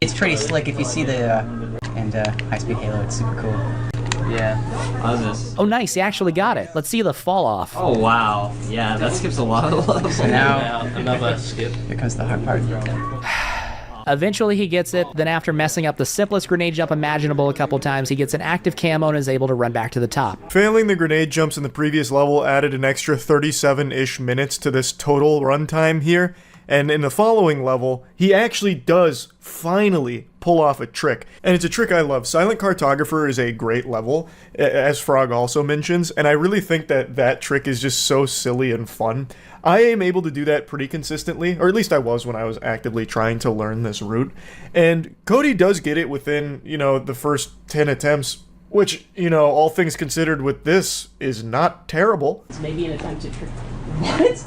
It's pretty slick if you see the high-speed Halo, it's super cool. Yeah. Oh, nice, he actually got it. Let's see the fall off. Oh, wow. Yeah, that skips a lot of levels. So now, another skip. Here comes the hard part. Eventually he gets it, then after messing up the simplest grenade jump imaginable a couple times, he gets an active camo and is able to run back to the top. Failing the grenade jumps in the previous level added an extra 37-ish minutes to this total runtime here, and in the following level, he actually does finally pull off a trick. And it's a trick I love. Silent Cartographer is a great level, as Frog also mentions, and I really think that that trick is just so silly and fun. I am able to do that pretty consistently, or at least I was when I was actively trying to learn this route. And Cody does get it within, the first 10 attempts, which, all things considered with this is not terrible. It's maybe an attempt to trick. What?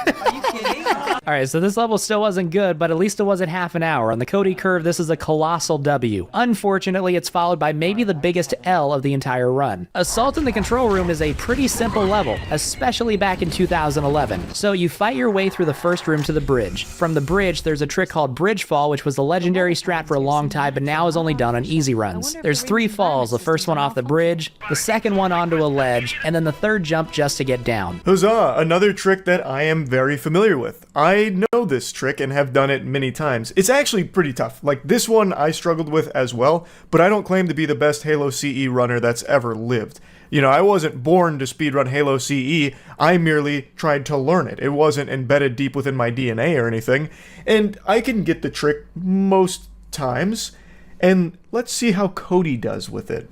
Are you kidding? Alright, so this level still wasn't good, but at least it wasn't half an hour. On the Cody curve, this is a colossal W. Unfortunately, it's followed by maybe the biggest L of the entire run. Assault in the Control Room is a pretty simple level, especially back in 2011. So you fight your way through the first room to the bridge. From the bridge, there's a trick called Bridge Fall, which was the legendary strat for a long time, but now is only done on easy runs. There's 3 falls, the first one off the bridge, the second one onto a ledge, and then the third jump just to get down. Huzzah! Another trick that I am very familiar with. I know this trick and have done it many times. It's actually pretty tough. Like, this one I struggled with as well, but I don't claim to be the best Halo CE runner that's ever lived. I wasn't born to speedrun Halo CE, I merely tried to learn it. It wasn't embedded deep within my DNA or anything, and I can get the trick most times, and let's see how Cody does with it.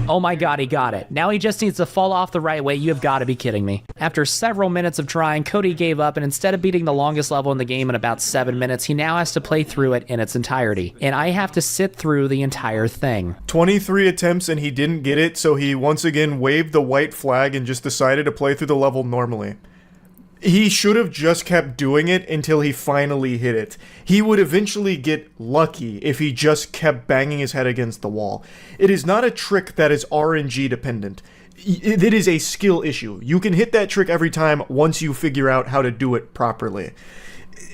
Oh my god, he got it. Now he just needs to fall off the right way. You have got to be kidding me. After several minutes of trying, Cody gave up, and instead of beating the longest level in the game in about 7 minutes, he now has to play through it in its entirety. And I have to sit through the entire thing. 23 attempts and he didn't get it, so he once again waved the white flag and just decided to play through the level normally. He should have just kept doing it until he finally hit it. He would eventually get lucky if he just kept banging his head against the wall. It is not a trick that is RNG dependent. It is a skill issue. You can hit that trick every time once you figure out how to do it properly.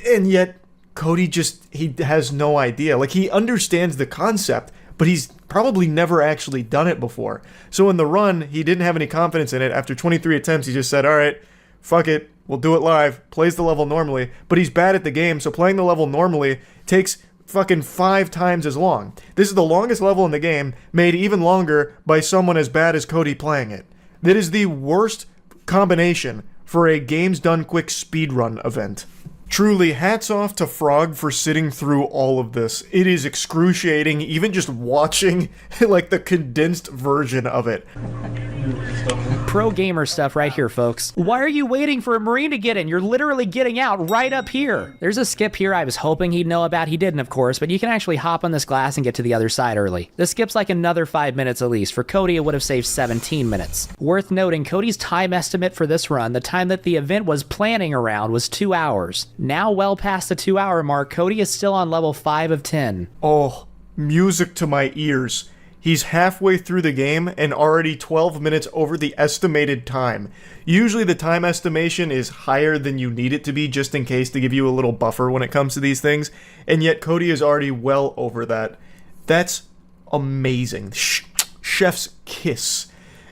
And yet, Cody he has no idea. Like, he understands the concept, but he's probably never actually done it before. So in the run, he didn't have any confidence in it. After 23 attempts, he just said, alright, fuck it. We'll do it live, plays the level normally, but he's bad at the game, so playing the level normally takes fucking 5 times as long. This is the longest level in the game, made even longer by someone as bad as Cody playing it. That is the worst combination for a Games Done Quick speedrun event. Truly, hats off to Frog for sitting through all of this. It is excruciating, even just watching like the condensed version of it. Pro gamer stuff right here, folks. Why are you waiting for a Marine to get in? You're literally getting out right up here. There's a skip here I was hoping he'd know about. He didn't, of course, but you can actually hop on this glass and get to the other side early. This skip's like another 5 minutes at least. For Cody, it would have saved 17 minutes. Worth noting, Cody's time estimate for this run, the time that the event was planning around, was 2 hours. Now well past the 2 hour mark, Cody is still on level 5 of 10. Oh, music to my ears. He's halfway through the game and already 12 minutes over the estimated time. Usually the time estimation is higher than you need it to be just in case to give you a little buffer when it comes to these things, and yet Cody is already well over that. That's amazing. Chef's kiss.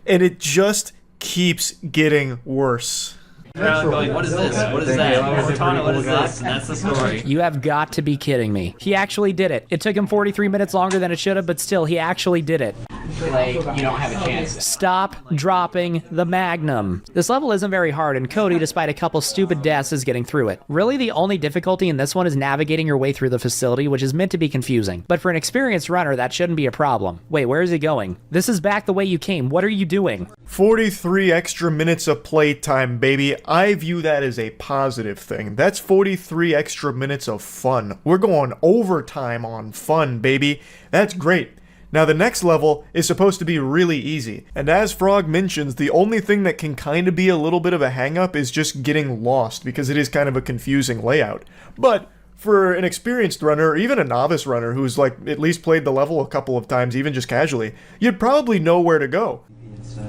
And it just keeps getting worse. Going, what is this? What is that? Cortana, what is this? And that's the story. You have got to be kidding me. He actually did it. It took him 43 minutes longer than it should have, but still, he actually did it. Like, you don't have a chance. Stop dropping the Magnum. This level isn't very hard, and Cody, despite a couple stupid deaths, is getting through it. Really, the only difficulty in this one is navigating your way through the facility, which is meant to be confusing. But for an experienced runner, that shouldn't be a problem. Wait, where is he going? This is back the way you came. What are you doing? 43 extra minutes of playtime, baby. I view that as a positive thing. That's 43 extra minutes of fun. We're going overtime on fun, baby. That's great. Now the next level is supposed to be really easy, and as Frog mentions, the only thing that can kind of be a little bit of a hang-up is just getting lost, because it is kind of a confusing layout. But for an experienced runner, or even a novice runner who's like at least played the level a couple of times, even just casually, you'd probably know where to go.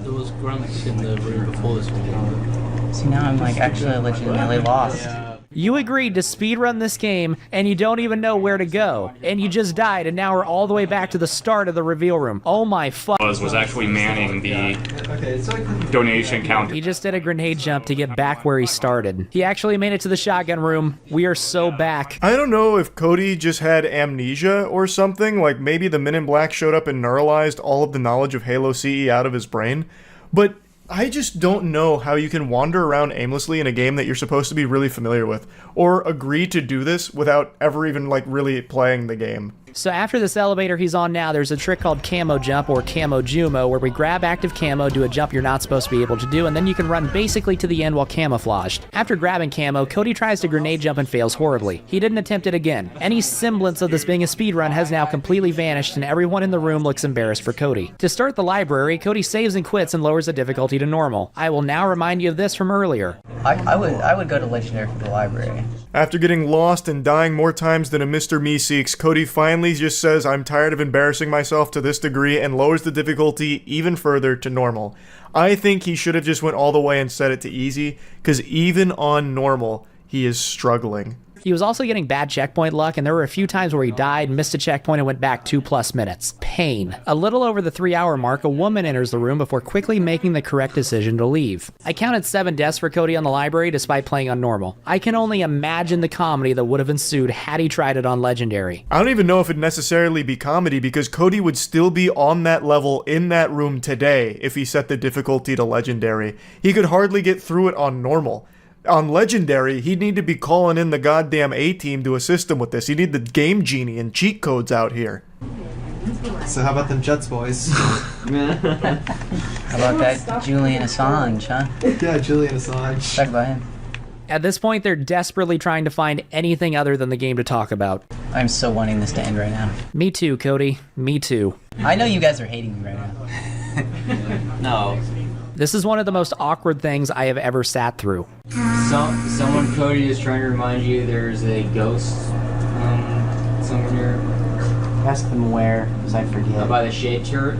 There was grunts in the room before this one. See, now I'm like actually legitimately lost. You agreed to speedrun this game, and you don't even know where to go. And you just died, and now we're all the way back to the start of the reveal room. Oh my fuck. Was actually manning the donation counter. He just did a grenade jump to get back where he started. He actually made it to the shotgun room. We are so back. I don't know if Cody just had amnesia or something, like maybe the Men in Black showed up and neuralized all of the knowledge of Halo CE out of his brain, but I just don't know how you can wander around aimlessly in a game that you're supposed to be really familiar with, or agree to do this without ever even like really playing the game. So after this elevator he's on now, there's a trick called Camo Jump or Camo Jumo, where we grab active camo, do a jump you're not supposed to be able to do, and then you can run basically to the end while camouflaged. After grabbing camo, Cody tries to grenade jump and fails horribly. He didn't attempt it again. Any semblance of this being a speedrun has now completely vanished, and everyone in the room looks embarrassed for Cody. To start the library, Cody saves and quits and lowers the difficulty to normal. I will now remind you of this from earlier. I would go to Legendary for the library. After getting lost and dying more times than a Mr. Meeseeks, Cody finally just says, I'm tired of embarrassing myself to this degree, and lowers the difficulty even further to normal. I think he should have just went all the way and set it to easy, because even on normal, he is struggling. He was also getting bad checkpoint luck, and there were a few times where he died, missed a checkpoint, and went back 2+ minutes. Pain. A little over the 3-hour mark, a woman enters the room before quickly making the correct decision to leave. I counted 7 deaths for Cody on the library despite playing on normal. I can only imagine the comedy that would have ensued had he tried it on Legendary. I don't even know if it'd necessarily be comedy, because Cody would still be on that level in that room today if he set the difficulty to Legendary. He could hardly get through it on normal. On Legendary, he'd need to be calling in the goddamn A-team to assist him with this. He'd need the Game Genie and cheat codes out here. So how about them Jets boys? How about that Julian Assange, huh? Yeah, Julian Assange. Talk about him. At this point, they're desperately trying to find anything other than the game to talk about. I'm so wanting this to end right now. Me too, Cody. Me too. I know you guys are hating me right now. No. This is one of the most awkward things I have ever sat through. Someone, Cody, is trying to remind you there's a ghost somewhere. Ask them where, because I forget. By the shade turret.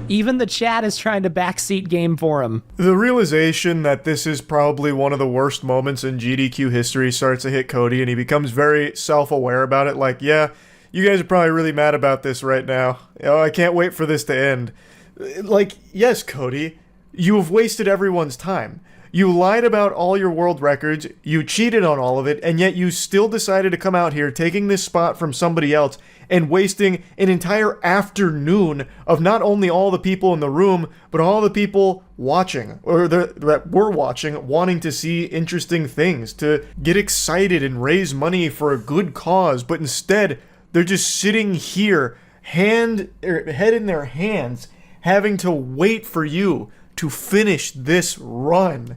Even the chat is trying to backseat game for him. The realization that this is probably one of the worst moments in GDQ history starts to hit Cody, and he becomes very self-aware about it. Like, yeah, you guys are probably really mad about this right now. Oh, I can't wait for this to end. Like, yes, Cody, you have wasted everyone's time. You lied about all your world records, you cheated on all of it, and yet you still decided to come out here taking this spot from somebody else and wasting an entire afternoon of not only all the people in the room, but all the people watching, or that were watching, wanting to see interesting things, to get excited and raise money for a good cause, but instead, they're just sitting here, head in their hands, having to wait for you to finish this run.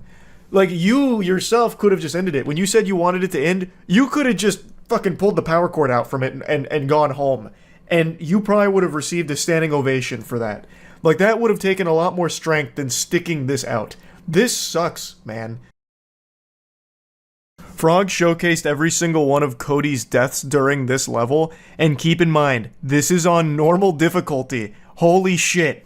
Like, you yourself could have just ended it. When you said you wanted it to end, you could have just fucking pulled the power cord out from it and gone home. And you probably would have received a standing ovation for that. Like, that would have taken a lot more strength than sticking this out. This sucks, man. Frog showcased every single one of Cody's deaths during this level, and keep in mind, this is on normal difficulty. Holy shit.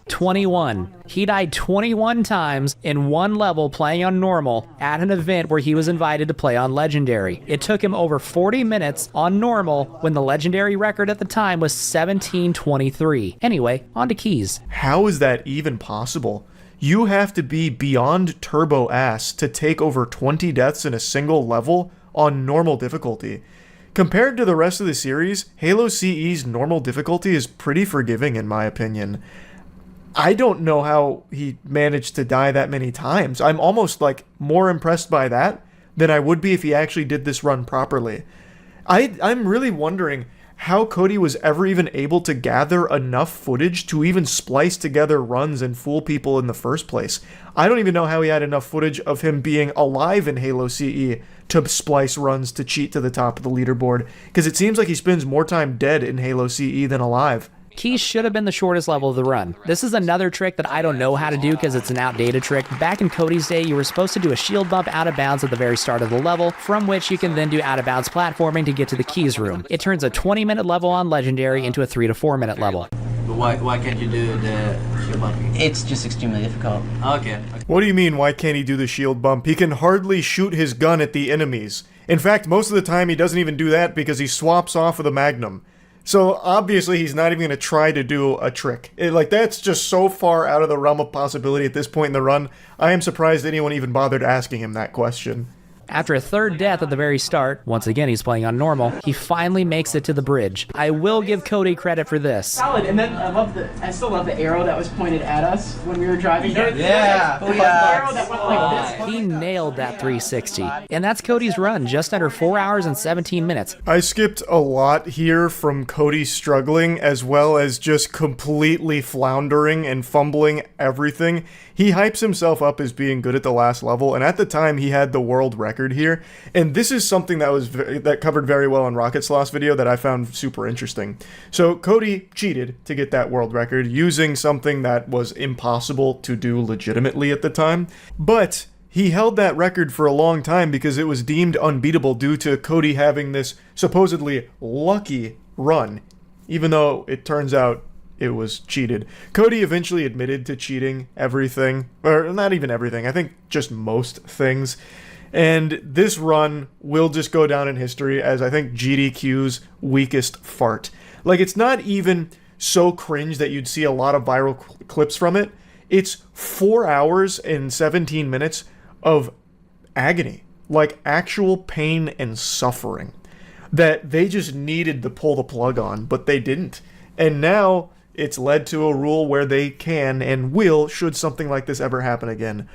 21. He died 21 times in one level playing on normal at an event where he was invited to play on legendary. It took him over 40 minutes on normal when the legendary record at the time was 17:23. Anyway, on to keys. How is that even possible? You have to be beyond turbo ass to take over 20 deaths in a single level on normal difficulty. Compared to the rest of the series, Halo CE's normal difficulty is pretty forgiving in my opinion. I don't know how he managed to die that many times. I'm almost like more impressed by that than I would be if he actually did this run properly. I'm really wondering how Cody was ever even able to gather enough footage to even splice together runs and fool people in the first place. I don't even know how he had enough footage of him being alive in Halo CE to splice runs to cheat to the top of the leaderboard, because it seems like he spends more time dead in Halo CE than alive. Keys should have been the shortest level of the run. This is another trick that I don't know how to do because it's an outdated trick. Back in Cody's day, you were supposed to do a shield bump out of bounds at the very start of the level, from which you can then do out of bounds platforming to get to the keys room. It turns a 20-minute level on legendary into a 3 to 4 minute level. But why can't you do the shield bump? It's just extremely difficult. Okay. What do you mean, why can't he do the shield bump? He can hardly shoot his gun at the enemies. In fact, most of the time he doesn't even do that because he swaps off with a magnum. So obviously he's not even going to try to do a trick. That's just so far out of the realm of possibility at this point in the run. I am surprised anyone even bothered asking him that question. After a third death at the very start, once again he's playing on normal, he finally makes it to the bridge. I will give Cody credit for this. Solid, and then I still love the arrow that was pointed at us when we were driving. Yeah. The arrow that went like this. He nailed that 360. And that's Cody's run, just under 4 hours and 17 minutes. I skipped a lot here from Cody struggling as well as just completely floundering and fumbling everything. He hypes himself up as being good at the last level, and at the time he had the world record here. And this is something that covered very well in Rocket's last video that I found super interesting. So Cody cheated to get that world record using something that was impossible to do legitimately at the time, but he held that record for a long time because it was deemed unbeatable due to Cody having this supposedly lucky run, even though it turns out it was cheated. Cody eventually admitted to cheating everything, or not even everything, I think just most things. And this run will just go down in history as, I think, GDQ's weakest fart. Like, it's not even so cringe that you'd see a lot of viral clips from it. It's 4 hours and 17 minutes of agony, like actual pain and suffering that they just needed to pull the plug on, but they didn't. And now it's led to a rule where they can and will, should something like this ever happen again.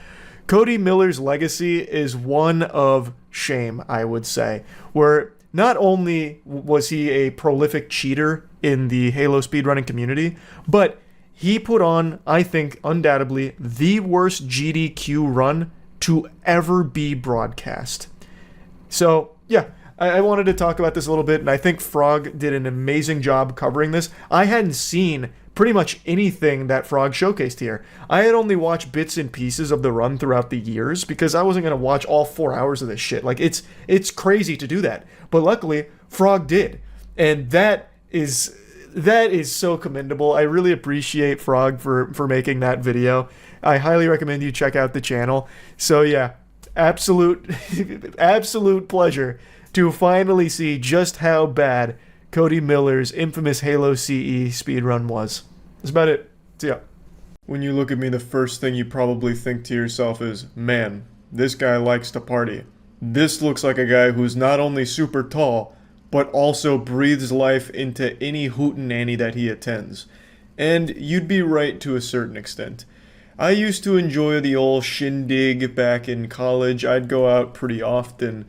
Cody Miller's legacy is one of shame, I would say, where not only was he a prolific cheater in the Halo speedrunning community, but he put on, I think, undoubtedly, the worst GDQ run to ever be broadcast. So, yeah, I wanted to talk about this a little bit, and I think Frog did an amazing job covering this. I hadn't seen pretty much anything that Frog showcased here. I had only watched bits and pieces of the run throughout the years because I wasn't going to watch all 4 hours of this shit. Like, it's crazy to do that. But luckily, Frog did. And that is so commendable. I really appreciate Frog for making that video. I highly recommend you check out the channel. So yeah, absolute pleasure to finally see just how bad Cody Miller's infamous Halo CE speedrun was. That's about it. See ya. When you look at me, the first thing you probably think to yourself is, man, this guy likes to party. This looks like a guy who's not only super tall, but also breathes life into any hootenanny that he attends. And you'd be right to a certain extent. I used to enjoy the old shindig back in college. I'd go out pretty often.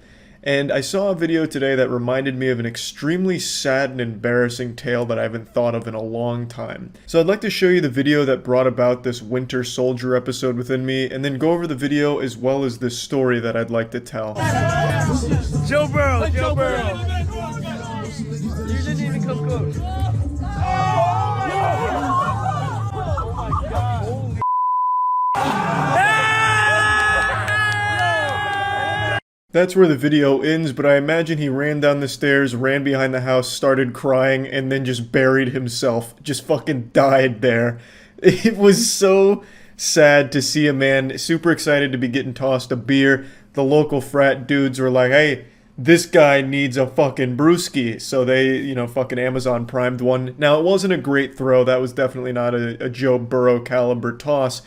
And I saw a video today that reminded me of an extremely sad and embarrassing tale that I haven't thought of in a long time. So I'd like to show you the video that brought about this Winter Soldier episode within me, and then go over the video as well as this story that I'd like to tell. Joe Burrow! Joe Burrow! You didn't even come close. That's where the video ends, but I imagine he ran down the stairs, ran behind the house, started crying, and then just buried himself. Just fucking died there. It was so sad to see a man super excited to be getting tossed a beer. The local frat dudes were like, hey, this guy needs a fucking brewski. So they, fucking Amazon primed one. Now, it wasn't a great throw. That was definitely not a Joe Burrow caliber toss.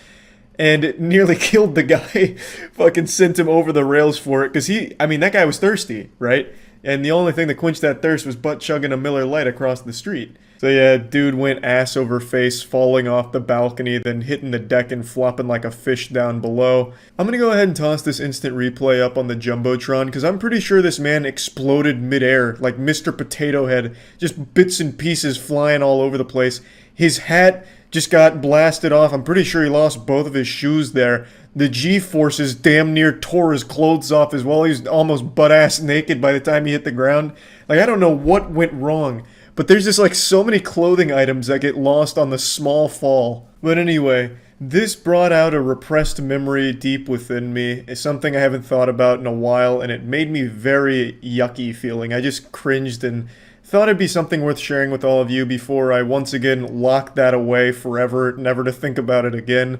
And it nearly killed the guy. Fucking sent him over the rails for it. Because that guy was thirsty, right? And the only thing that quenched that thirst was butt chugging a Miller Lite across the street. So yeah, dude went ass over face, falling off the balcony, then hitting the deck and flopping like a fish down below. I'm gonna go ahead and toss this instant replay up on the Jumbotron, because I'm pretty sure this man exploded midair, like Mr. Potato Head. Just bits and pieces flying all over the place. His hat just got blasted off. I'm pretty sure he lost both of his shoes there. The G-forces damn near tore his clothes off as well. He's almost butt-ass naked by the time he hit the ground. Like, I don't know what went wrong, but there's just like so many clothing items that get lost on the small fall. But anyway, this brought out a repressed memory deep within me. It's something I haven't thought about in a while, and it made me very yucky feeling. I just cringed and thought it'd be something worth sharing with all of you before I once again locked that away forever, never to think about it again.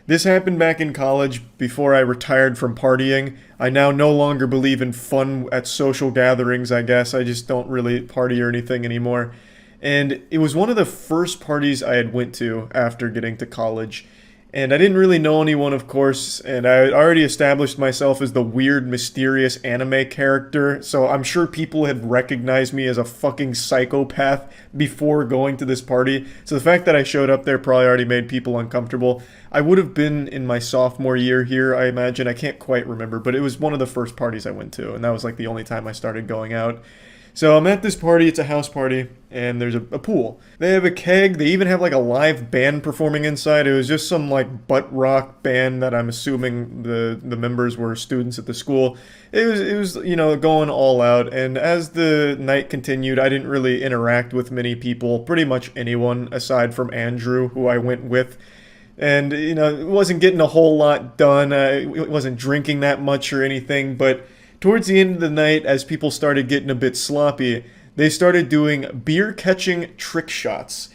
This happened back in college before I retired from partying. I now no longer believe in fun at social gatherings, I guess. I just don't really party or anything anymore. And it was one of the first parties I had went to after getting to college. And I didn't really know anyone, of course, and I had already established myself as the weird, mysterious anime character, so I'm sure people had recognized me as a fucking psychopath before going to this party. So the fact that I showed up there probably already made people uncomfortable. I would have been in my sophomore year here, I imagine. I can't quite remember, but it was one of the first parties I went to, and that was like the only time I started going out. So I'm at this party, it's a house party, and there's a pool. They have a keg, they even have like a live band performing inside. It was just some like butt rock band that I'm assuming the members were students at the school. It was going all out, and as the night continued, I didn't really interact with many people, pretty much anyone aside from Andrew, who I went with. And, it wasn't getting a whole lot done, it wasn't drinking that much or anything, but towards the end of the night, as people started getting a bit sloppy, they started doing beer-catching trick shots.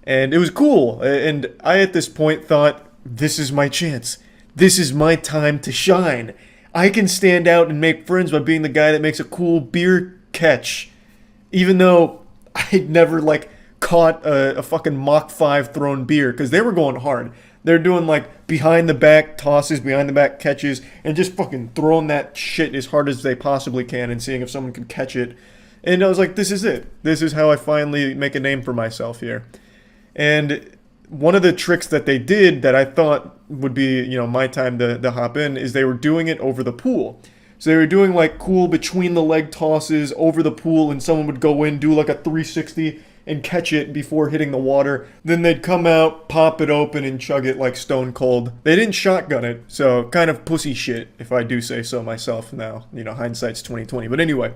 And it was cool. And I, at this point, thought, this is my chance. This is my time to shine. I can stand out and make friends by being the guy that makes a cool beer catch. Even though I'd never, caught a fucking Mach 5 thrown beer, because they were going hard. They're doing behind the back tosses, behind the back catches, and just fucking throwing that shit as hard as they possibly can and seeing if someone can catch it. And I was like, this is it. This is how I finally make a name for myself here. And one of the tricks that they did that I thought would be, my time to hop in is they were doing it over the pool. So they were doing like cool between the leg tosses over the pool, and someone would go in, do like a 360 and catch it before hitting the water. Then they'd come out, pop it open, and chug it like stone cold. They didn't shotgun it, so kind of pussy shit, if I do say so myself now. You know, hindsight's 2020. But anyway,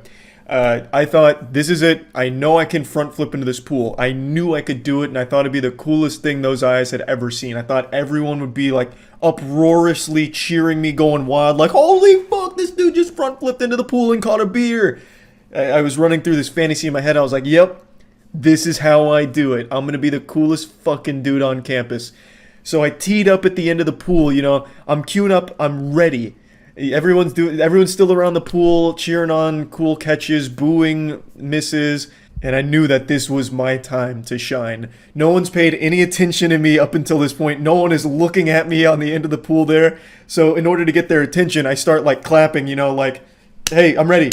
I thought, this is it. I know I can front flip into this pool. I knew I could do it, and I thought it'd be the coolest thing those eyes had ever seen. I thought everyone would be like uproariously cheering me, going wild, like, holy fuck, this dude just front flipped into the pool and caught a beer. I was running through this fantasy in my head. I was like, yep, this is how I do it. I'm gonna be the coolest fucking dude on campus. So I teed up at the end of the pool, you know, I'm queuing up, I'm ready. Everyone's still around the pool, cheering on cool catches, booing misses, and I knew that this was my time to shine. No one's paid any attention to me up until this point. No one is looking at me on the end of the pool there. So in order to get their attention, I start like clapping, you know, like, hey, I'm ready.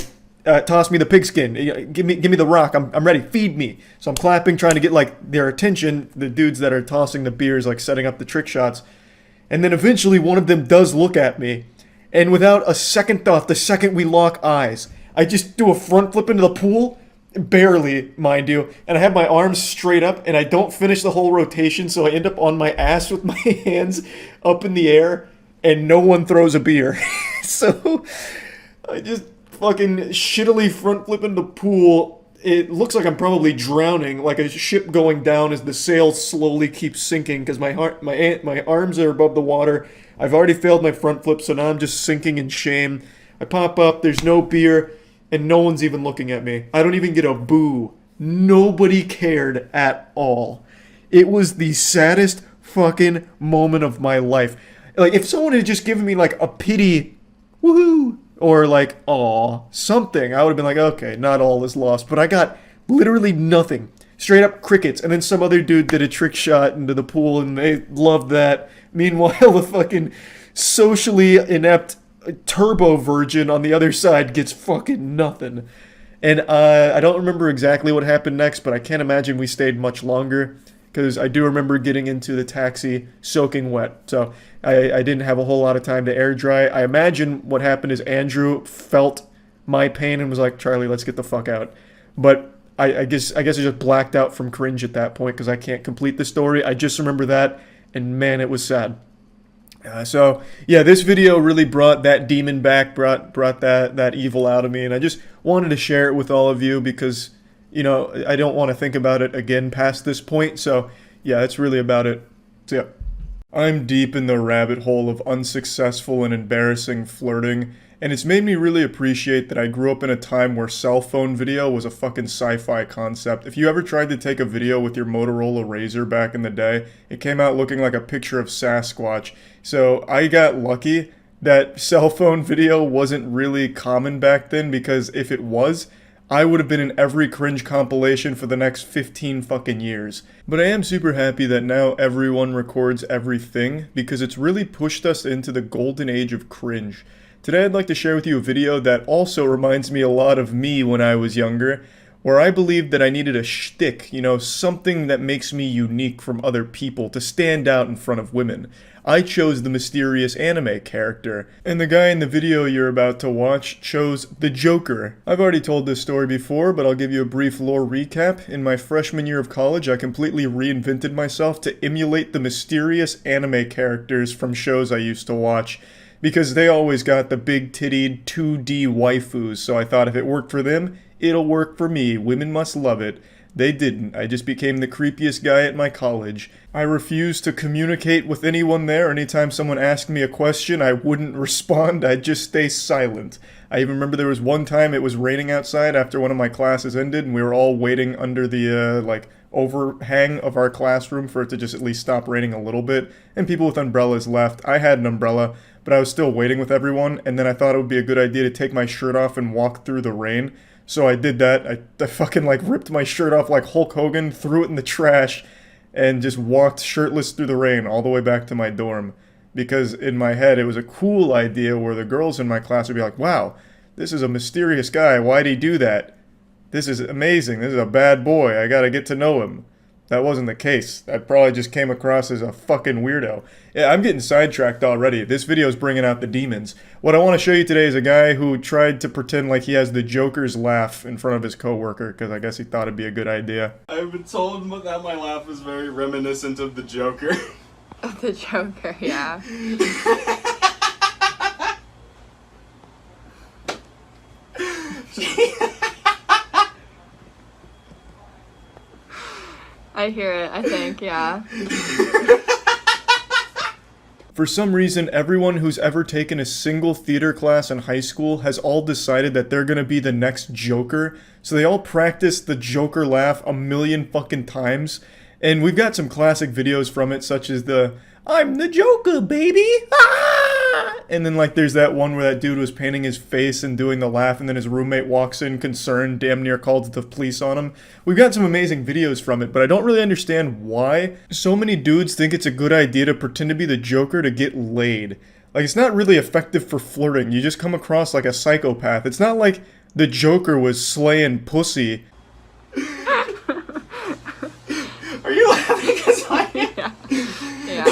Toss me the pigskin. Give me the rock. I'm ready. Feed me. So I'm clapping, trying to get like their attention. The dudes that are tossing the beers, like setting up the trick shots. And then eventually one of them does look at me. And without a second thought, the second we lock eyes, I just do a front flip into the pool. Barely, mind you. And I have my arms straight up, and I don't finish the whole rotation, so I end up on my ass with my hands up in the air, and no one throws a beer. So I just fucking shittily front flip into the pool. It looks like I'm probably drowning, like a ship going down as the sail slowly keeps sinking because my arms are above the water. I've already failed my front flip, so now I'm just sinking in shame. I pop up, there's no beer, and no one's even looking at me. I don't even get a boo. Nobody cared at all. It was the saddest fucking moment of my life. Like, if someone had just given me like a pity, woohoo, or like, aw, something, I would have been like, okay, not all is lost. But I got literally nothing. Straight up crickets. And then some other dude did a trick shot into the pool, and they loved that. Meanwhile, the fucking socially inept turbo virgin on the other side gets fucking nothing. And I don't remember exactly what happened next, but I can't imagine we stayed much longer, because I do remember getting into the taxi soaking wet. So I didn't have a whole lot of time to air dry. I imagine what happened is Andrew felt my pain and was like, Charlie, let's get the fuck out. But I guess I just blacked out from Cringe at that point because I can't complete the story. I just remember that, and man, it was sad. So yeah, this video really brought that demon back, brought that evil out of me, and I just wanted to share it with all of you because, you know, I don't want to think about it again past this point. So yeah, that's really about it. So yeah, I'm deep in the rabbit hole of unsuccessful and embarrassing flirting, and it's made me really appreciate that I grew up in a time where cell phone video was a fucking sci-fi concept. If you ever tried to take a video with your Motorola Razr back in the day, it came out looking like a picture of Sasquatch. So I got lucky that cell phone video wasn't really common back then, because if it was, I would have been in every Cringe compilation for the next 15 fucking years. But I am super happy that now everyone records everything, because it's really pushed us into the golden age of Cringe. Today I'd like to share with you a video that also reminds me a lot of me when I was younger, where I believed that I needed a shtick, you know, something that makes me unique from other people to stand out in front of women. I chose the mysterious anime character, and the guy in the video you're about to watch chose the Joker. I've already told this story before, but I'll give you a brief lore recap. In my freshman year of college, I completely reinvented myself to emulate the mysterious anime characters from shows I used to watch, because they always got the big-tittied 2D waifus, so I thought if it worked for them, it'll work for me. Women must love it. They didn't. I just became the creepiest guy at my college. I refused to communicate with anyone there. Anytime someone asked me a question, I wouldn't respond. I'd just stay silent. I even remember there was one time it was raining outside after one of my classes ended, and we were all waiting under the, overhang of our classroom for it to just at least stop raining a little bit, and people with umbrellas left. I had an umbrella, but I was still waiting with everyone, and then I thought it would be a good idea to take my shirt off and walk through the rain. So I did that. I fucking ripped my shirt off like Hulk Hogan, threw it in the trash, and just walked shirtless through the rain all the way back to my dorm. Because in my head, it was a cool idea where the girls in my class would be like, wow, this is a mysterious guy. Why'd he do that? This is amazing. This is a bad boy. I gotta get to know him. that wasn't the case. I probably just came across as a fucking weirdo. Yeah, I'm getting sidetracked already. This video is bringing out the demons. What I want to show you today is a guy who tried to pretend like he has the Joker's laugh in front of his coworker, because I guess he thought it'd be a good idea. I've been told that my laugh is very reminiscent of the Joker. Of the Joker, yeah. I hear it, I think, yeah. For some reason, everyone who's ever taken a single theater class in high school has all decided that they're gonna be the next Joker, so they all practice the Joker laugh a million fucking times, and we've got some classic videos from it, such as the "I'm the Joker, baby!" Ah! And then like there's that one where that dude was painting his face and doing the laugh, and then his roommate walks in concerned, damn near called the police on him. We've got some amazing videos from it, but I don't really understand why so many dudes think it's a good idea to pretend to be the Joker to get laid. Like, it's not really effective for flirting. You just come across like a psychopath. It's not like the Joker was slaying pussy. Are you laughing because I am? Yeah.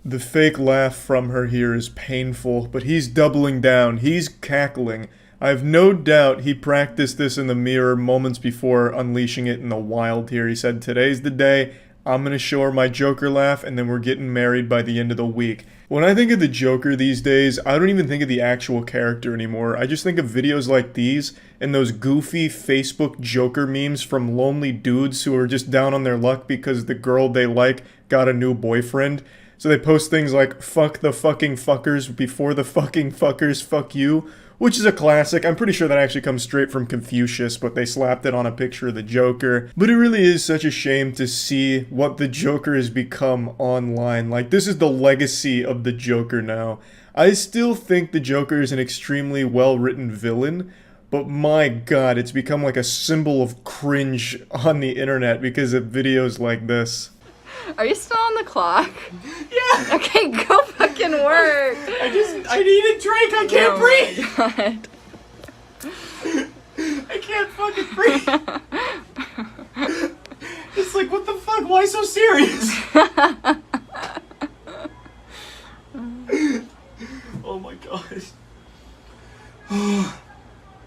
The fake laugh from her here is painful, but he's doubling down. He's cackling. I have no doubt he practiced this in the mirror moments before unleashing it in the wild here. He said, "Today's the day. I'm gonna show her my Joker laugh, and then we're getting married by the end of the week." When I think of the Joker these days, I don't even think of the actual character anymore. I just think of videos like these and those goofy Facebook Joker memes from lonely dudes who are just down on their luck because the girl they like got a new boyfriend. So they post things like, "Fuck the fucking fuckers before the fucking fuckers fuck you," which is a classic. I'm pretty sure that actually comes straight from Confucius, but they slapped it on a picture of the Joker. But it really is such a shame to see what the Joker has become online. Like, this is the legacy of the Joker now. I still think the Joker is an extremely well-written villain, but my god, it's become like a symbol of cringe on the internet because of videos like this. Are you still on the clock? Yeah. Okay, go fucking work. I need a drink. I can't breathe. I can't fucking breathe. It's like, what the fuck? Why so serious? Oh my gosh.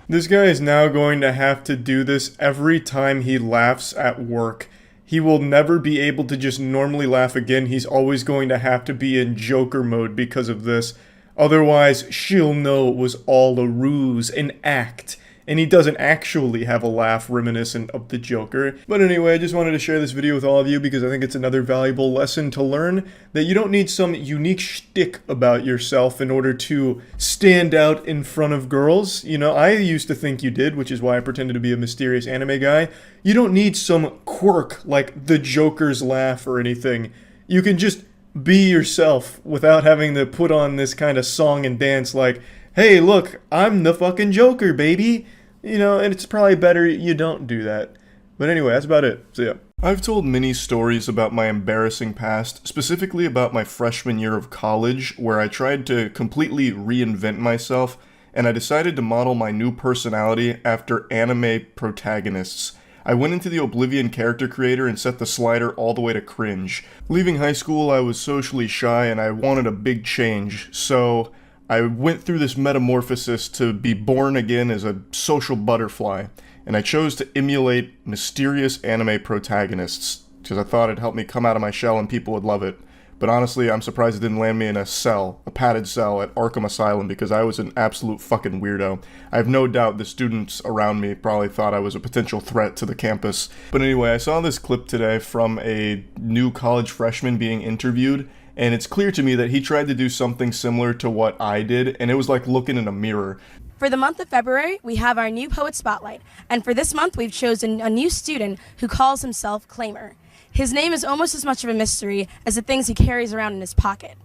This guy is now going to have to do this every time he laughs at work. He will never be able to just normally laugh again. He's always going to have to be in Joker mode because of this. Otherwise, she'll know it was all a ruse, an act. And he doesn't actually have a laugh reminiscent of the Joker. But anyway, I just wanted to share this video with all of you because I think it's another valuable lesson to learn that you don't need some unique shtick about yourself in order to stand out in front of girls. You know, I used to think you did, which is why I pretended to be a mysterious anime guy. You don't need some quirk like the Joker's laugh or anything. You can just be yourself without having to put on this kind of song and dance like, "Hey, look, I'm the fucking Joker, baby." You know, and it's probably better you don't do that. But anyway, that's about it. So yeah. I've told many stories about my embarrassing past, specifically about my freshman year of college, where I tried to completely reinvent myself, and I decided to model my new personality after anime protagonists. I went into the Oblivion character creator and set the slider all the way to cringe. Leaving high school, I was socially shy and I wanted a big change, so I went through this metamorphosis to be born again as a social butterfly, and I chose to emulate mysterious anime protagonists, because I thought it'd help me come out of my shell and people would love it. But honestly, I'm surprised it didn't land me in a cell, a padded cell at Arkham Asylum, because I was an absolute fucking weirdo. I have no doubt the students around me probably thought I was a potential threat to the campus. But anyway, I saw this clip today from a new college freshman being interviewed, and it's clear to me that he tried to do something similar to what I did, and it was like looking in a mirror. For the month of February, we have our new Poet Spotlight, and for this month we've chosen a new student who calls himself Claimer. His name is almost as much of a mystery as the things he carries around in his pocket.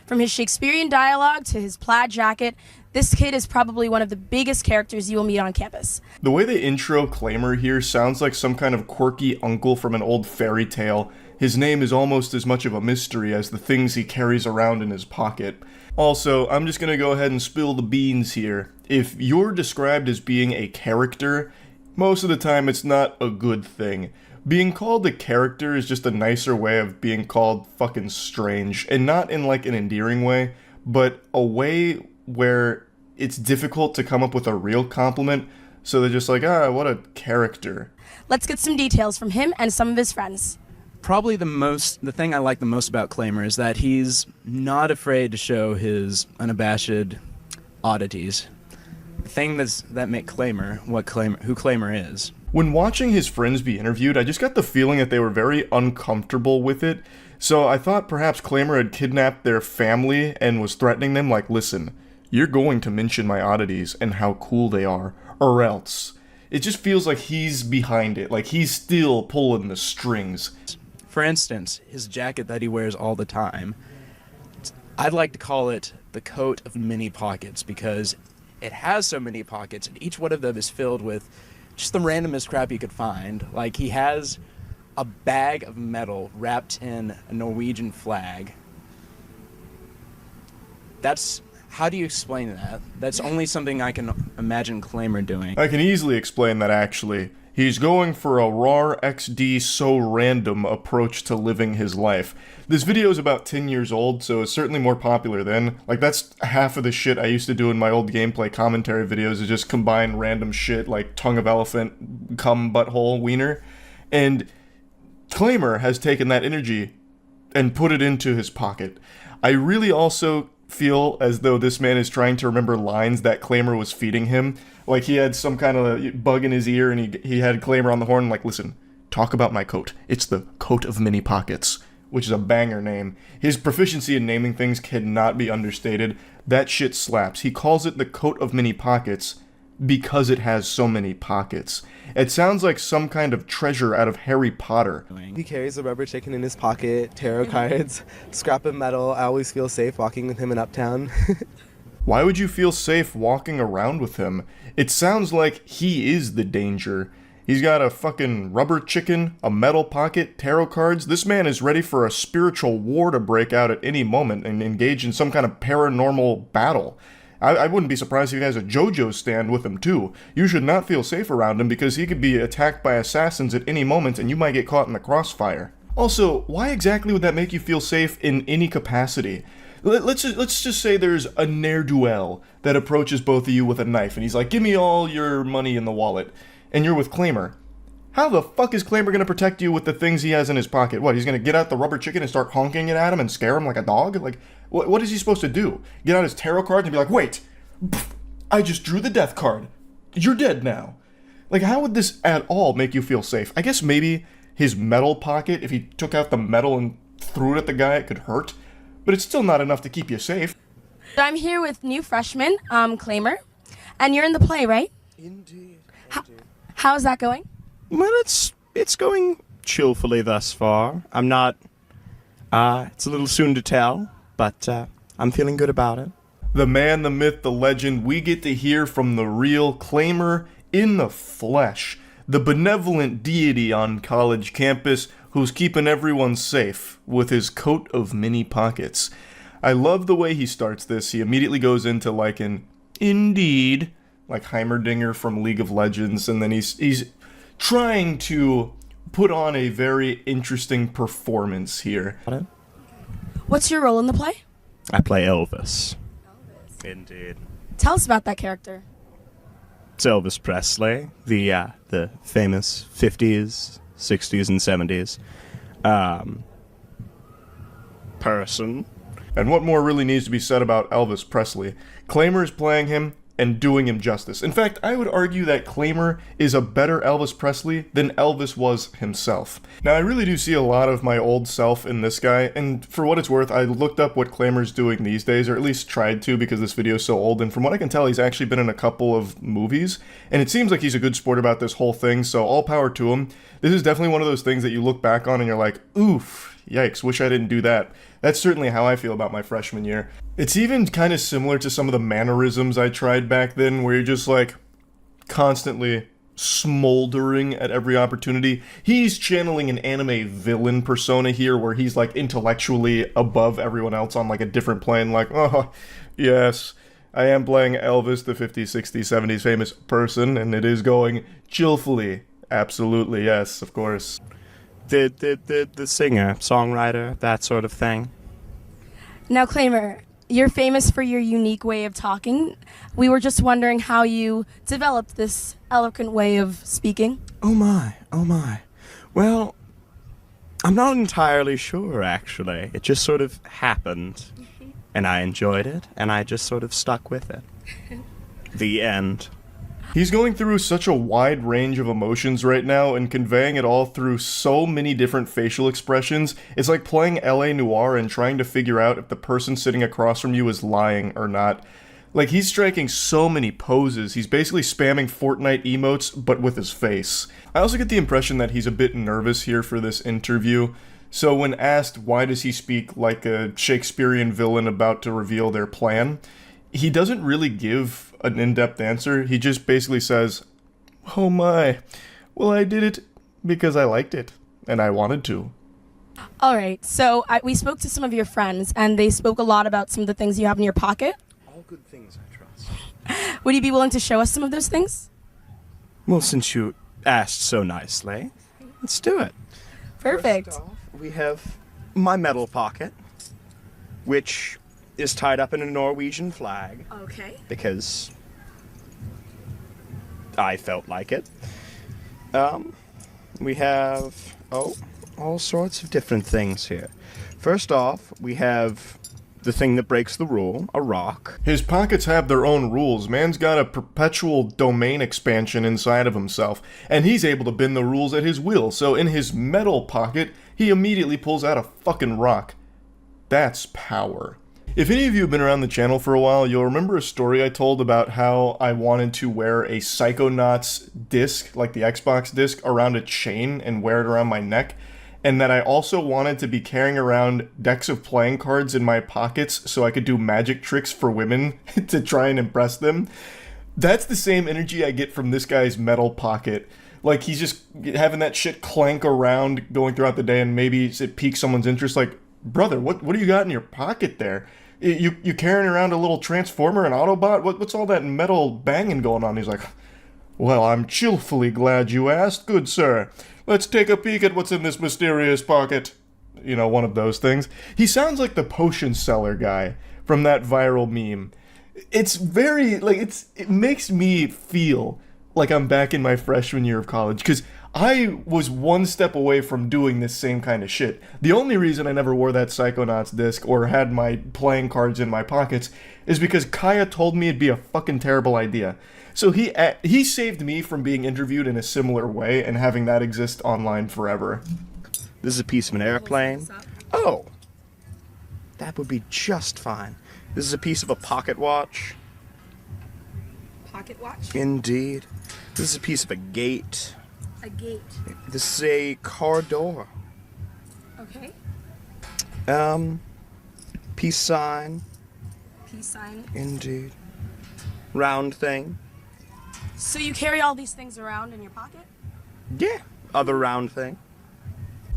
From his Shakespearean dialogue to his plaid jacket, this kid is probably one of the biggest characters you will meet on campus. The way they intro Claimer here sounds like some kind of quirky uncle from an old fairy tale. His name is almost as much of a mystery as the things he carries around in his pocket. Also, I'm just gonna go ahead and spill the beans here. If you're described as being a character, most of the time it's not a good thing. Being called a character is just a nicer way of being called fucking strange, and not in like an endearing way, but a way where it's difficult to come up with a real compliment, so they're just like, ah, what a character. Let's get some details from him and some of his friends. Probably the thing I like the most about Claimer is that he's not afraid to show his unabashed oddities. The thing that make Claimer who Claimer is. When watching his friends be interviewed, I just got the feeling that they were very uncomfortable with it, so I thought perhaps Claimer had kidnapped their family and was threatening them like, listen, you're going to mention my oddities and how cool they are, or else. It just feels like he's behind it, like he's still pulling the strings. For instance, his jacket that he wears all the time, I'd like to call it the coat of many pockets, because it has so many pockets, and each one of them is filled with just the randomest crap you could find. Like, he has a bag of metal wrapped in a Norwegian flag. How do you explain that? That's only something I can imagine Claimer doing. I can easily explain that, actually. He's going for a RAR XD so random approach to living his life. This video is about 10 years old, so it's certainly more popular then. Like, that's half of the shit I used to do in my old gameplay commentary videos, is just combine random shit like tongue of elephant, cum, butthole, wiener. And Claimer has taken that energy and put it into his pocket. I really also feel as though this man is trying to remember lines that Claimer was feeding him. Like, he had some kind of bug in his ear, and he had Claimer on the horn, like, listen, talk about my coat. It's the coat of many pockets, which is a banger name. His proficiency in naming things cannot be understated. That shit slaps. He calls it the coat of many pockets because it has so many pockets. It sounds like some kind of treasure out of Harry Potter. He carries a rubber chicken in his pocket, tarot cards, scrap of metal. I always feel safe walking with him in Uptown. Why would you feel safe walking around with him? It sounds like he is the danger. He's got a fucking rubber chicken, a metal pocket, tarot cards. This man is ready for a spiritual war to break out at any moment and engage in some kind of paranormal battle. I wouldn't be surprised if he has a JoJo stand with him too. You should not feel safe around him because he could be attacked by assassins at any moment and you might get caught in the crossfire. Also, why exactly would that make you feel safe in any capacity? Let's just say there's a ne'er-do-well that approaches both of you with a knife and he's like, give me all your money in the wallet. And you're with Claimer. How the fuck is Claimer going to protect you with the things he has in his pocket? What, he's going to get out the rubber chicken and start honking it at him and scare him like a dog? Like, what is he supposed to do? Get out his tarot card and be like, wait, I just drew the death card. You're dead now. Like, how would this at all make you feel safe? I guess maybe his metal pocket, if he took out the metal and threw it at the guy, it could hurt. But it's still not enough to keep you safe. I'm here with new freshman, Claimer, and you're in the play, right? Indeed. How's that going? Well, it's going chillfully thus far. I'm not, it's a little soon to tell, but I'm feeling good about it. The man, the myth, the legend, we get to hear from the real Claimer in the flesh. The benevolent deity on college campus who's keeping everyone safe with his coat of many pockets. I love the way he starts this. He immediately goes into like an indeed, like Heimerdinger from League of Legends, and then he's trying to put on a very interesting performance here. What's your role in the play? I play Elvis. Indeed. Tell us about that character. It's Elvis Presley, the famous 50s, 60s, and 70s person. And what more really needs to be said about Elvis Presley? Claimer is playing him and doing him justice. In fact, I would argue that Claimer is a better Elvis Presley than Elvis was himself. Now, I really do see a lot of my old self in this guy, and for what it's worth, I looked up what Claimer's doing these days, or at least tried to because this video is so old, and from what I can tell, he's actually been in a couple of movies, and it seems like he's a good sport about this whole thing, so all power to him. This is definitely one of those things that you look back on and you're like, oof, yikes, wish I didn't do that. That's certainly how I feel about my freshman year. It's even kind of similar to some of the mannerisms I tried back then, where you're just like constantly smoldering at every opportunity. He's channeling an anime villain persona here, where he's like intellectually above everyone else on like a different plane, like, oh, yes, I am playing Elvis, the 50s, 60s, 70s famous person, and it is going chillfully. Absolutely, yes, of course. The singer, songwriter, that sort of thing. Now, Claimer, you're famous for your unique way of talking. We were just wondering how you developed this eloquent way of speaking. Oh my, oh my. Well, I'm not entirely sure, actually. It just sort of happened. And I enjoyed it, and I just sort of stuck with it. The end. He's going through such a wide range of emotions right now and conveying it all through so many different facial expressions. It's like playing LA Noire and trying to figure out if the person sitting across from you is lying or not. Like, he's striking so many poses. He's basically spamming Fortnite emotes, but with his face. I also get the impression that he's a bit nervous here for this interview. So when asked why does he speak like a Shakespearean villain about to reveal their plan, he doesn't really give an in-depth answer. He just basically says, oh my, well, I did it because I liked it and I wanted to. All right, so we spoke to some of your friends, and they spoke a lot about some of the things you have in your pocket. All good things, I trust. Would you be willing to show us some of those things? Well, since you asked so nicely, let's do it. Perfect. First off, we have my medal pocket, which is tied up in a Norwegian flag. Okay. Because I felt like it. We have, all sorts of different things here. First off, we have the thing that breaks the rule, a rock. His pockets have their own rules. Man's got a perpetual domain expansion inside of himself, and he's able to bend the rules at his will. So in his metal pocket, he immediately pulls out a fucking rock. That's power. If any of you have been around the channel for a while, you'll remember a story I told about how I wanted to wear a Psychonauts disc, like the Xbox disc, around a chain and wear it around my neck, and that I also wanted to be carrying around decks of playing cards in my pockets so I could do magic tricks for women to try and impress them. That's the same energy I get from this guy's metal pocket. Like, he's just having that shit clank around going throughout the day, and maybe it piques someone's interest, like, brother, what do you got in your pocket there? You carrying around a little transformer and Autobot? What's all that metal banging going on? He's like, well, I'm cheerfully glad you asked, good sir. Let's take a peek at what's in this mysterious pocket. You know, one of those things. He sounds like the potion seller guy from that viral meme. It's very, like, it makes me feel like I'm back in my freshman year of college, because I was one step away from doing this same kind of shit. The only reason I never wore that Psychonauts disc or had my playing cards in my pockets is because Kaya told me it'd be a fucking terrible idea. So he saved me from being interviewed in a similar way and having that exist online forever. This is a piece of an airplane. Oh, that would be just fine. This is a piece of a pocket watch. Pocket watch? Indeed. This is a piece of a gate. A gate. This is a car door. Okay. Peace sign. Peace sign. Indeed. Round thing. So you carry all these things around in your pocket? Yeah. Other round thing.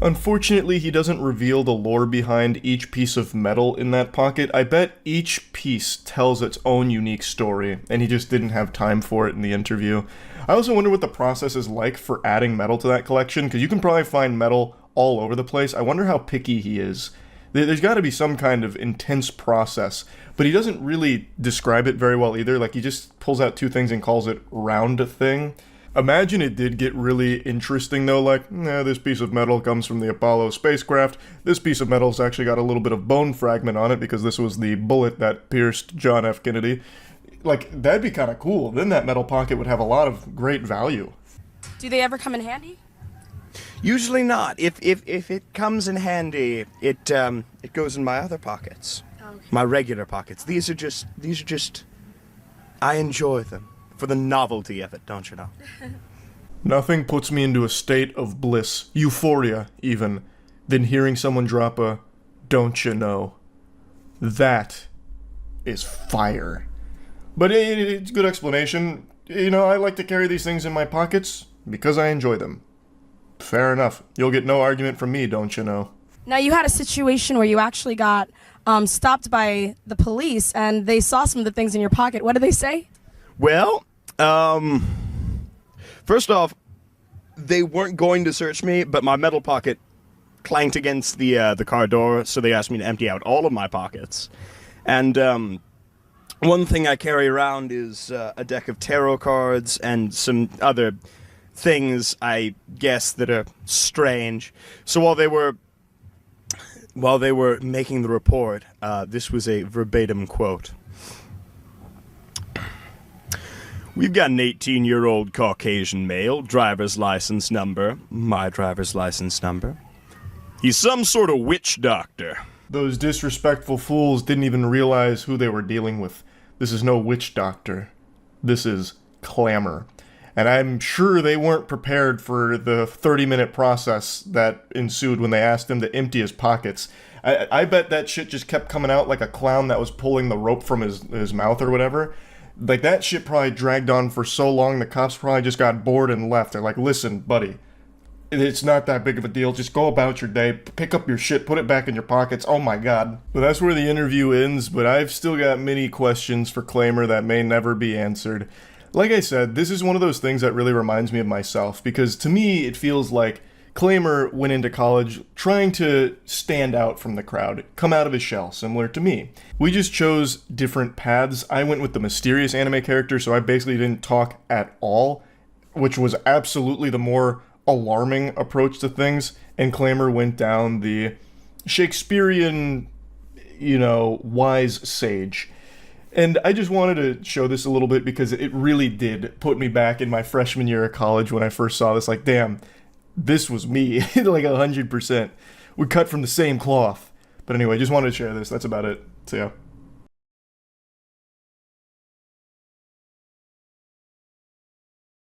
Unfortunately, he doesn't reveal the lore behind each piece of metal in that pocket. I bet each piece tells its own unique story, and he just didn't have time for it in the interview. I also wonder what the process is like for adding metal to that collection, because you can probably find metal all over the place. I wonder how picky he is. There's got to be some kind of intense process, but he doesn't really describe it very well either. Like, he just pulls out two things and calls it round thing. Imagine it did get really interesting though, like, this piece of metal comes from the Apollo spacecraft, this piece of metal's actually got a little bit of bone fragment on it because this was the bullet that pierced John F. Kennedy. Like, that'd be kind of cool. Then that metal pocket would have a lot of great value. Do they ever come in handy? Usually not. If it comes in handy, it goes in my other pockets. Okay. My regular pockets. These are just I enjoy them. For the novelty of it, don't you know? Nothing puts me into a state of bliss, euphoria even, than hearing someone drop a "don't you know." That is fire. But it's a good explanation. You know, I like to carry these things in my pockets because I enjoy them. Fair enough. You'll get no argument from me, don't you know? Now, you had a situation where you actually got stopped by the police and they saw some of the things in your pocket. What did they say? Well, first off, they weren't going to search me, but my metal pocket clanked against the car door, so they asked me to empty out all of my pockets. And one thing I carry around is a deck of tarot cards and some other things, I guess, that are strange. So while they were making the report, this was a verbatim quote. "We've got an 18-year-old Caucasian male, driver's license number, my driver's license number. He's some sort of witch doctor." Those disrespectful fools didn't even realize who they were dealing with. This is no witch doctor. This is clamor. And I'm sure they weren't prepared for the 30-minute process that ensued when they asked him to empty his pockets. I bet that shit just kept coming out like a clown that was pulling the rope from his mouth or whatever. Like, that shit probably dragged on for so long, the cops probably just got bored and left. They're like, "Listen, buddy, it's not that big of a deal. Just go about your day, pick up your shit, put it back in your pockets." Oh my god. But that's where the interview ends, but I've still got many questions for Claimer that may never be answered. Like I said, this is one of those things that really reminds me of myself, because to me it feels like Claimer went into college trying to stand out from the crowd, come out of his shell, similar to me. We just chose different paths. I went with the mysterious anime character, so I basically didn't talk at all, which was absolutely the more alarming approach to things, and Claimer went down the Shakespearean, wise sage. And I just wanted to show this a little bit because it really did put me back in my freshman year of college when I first saw this. Like, damn, this was me, like 100%. We cut from the same cloth. But anyway, just wanted to share this. That's about it. So yeah.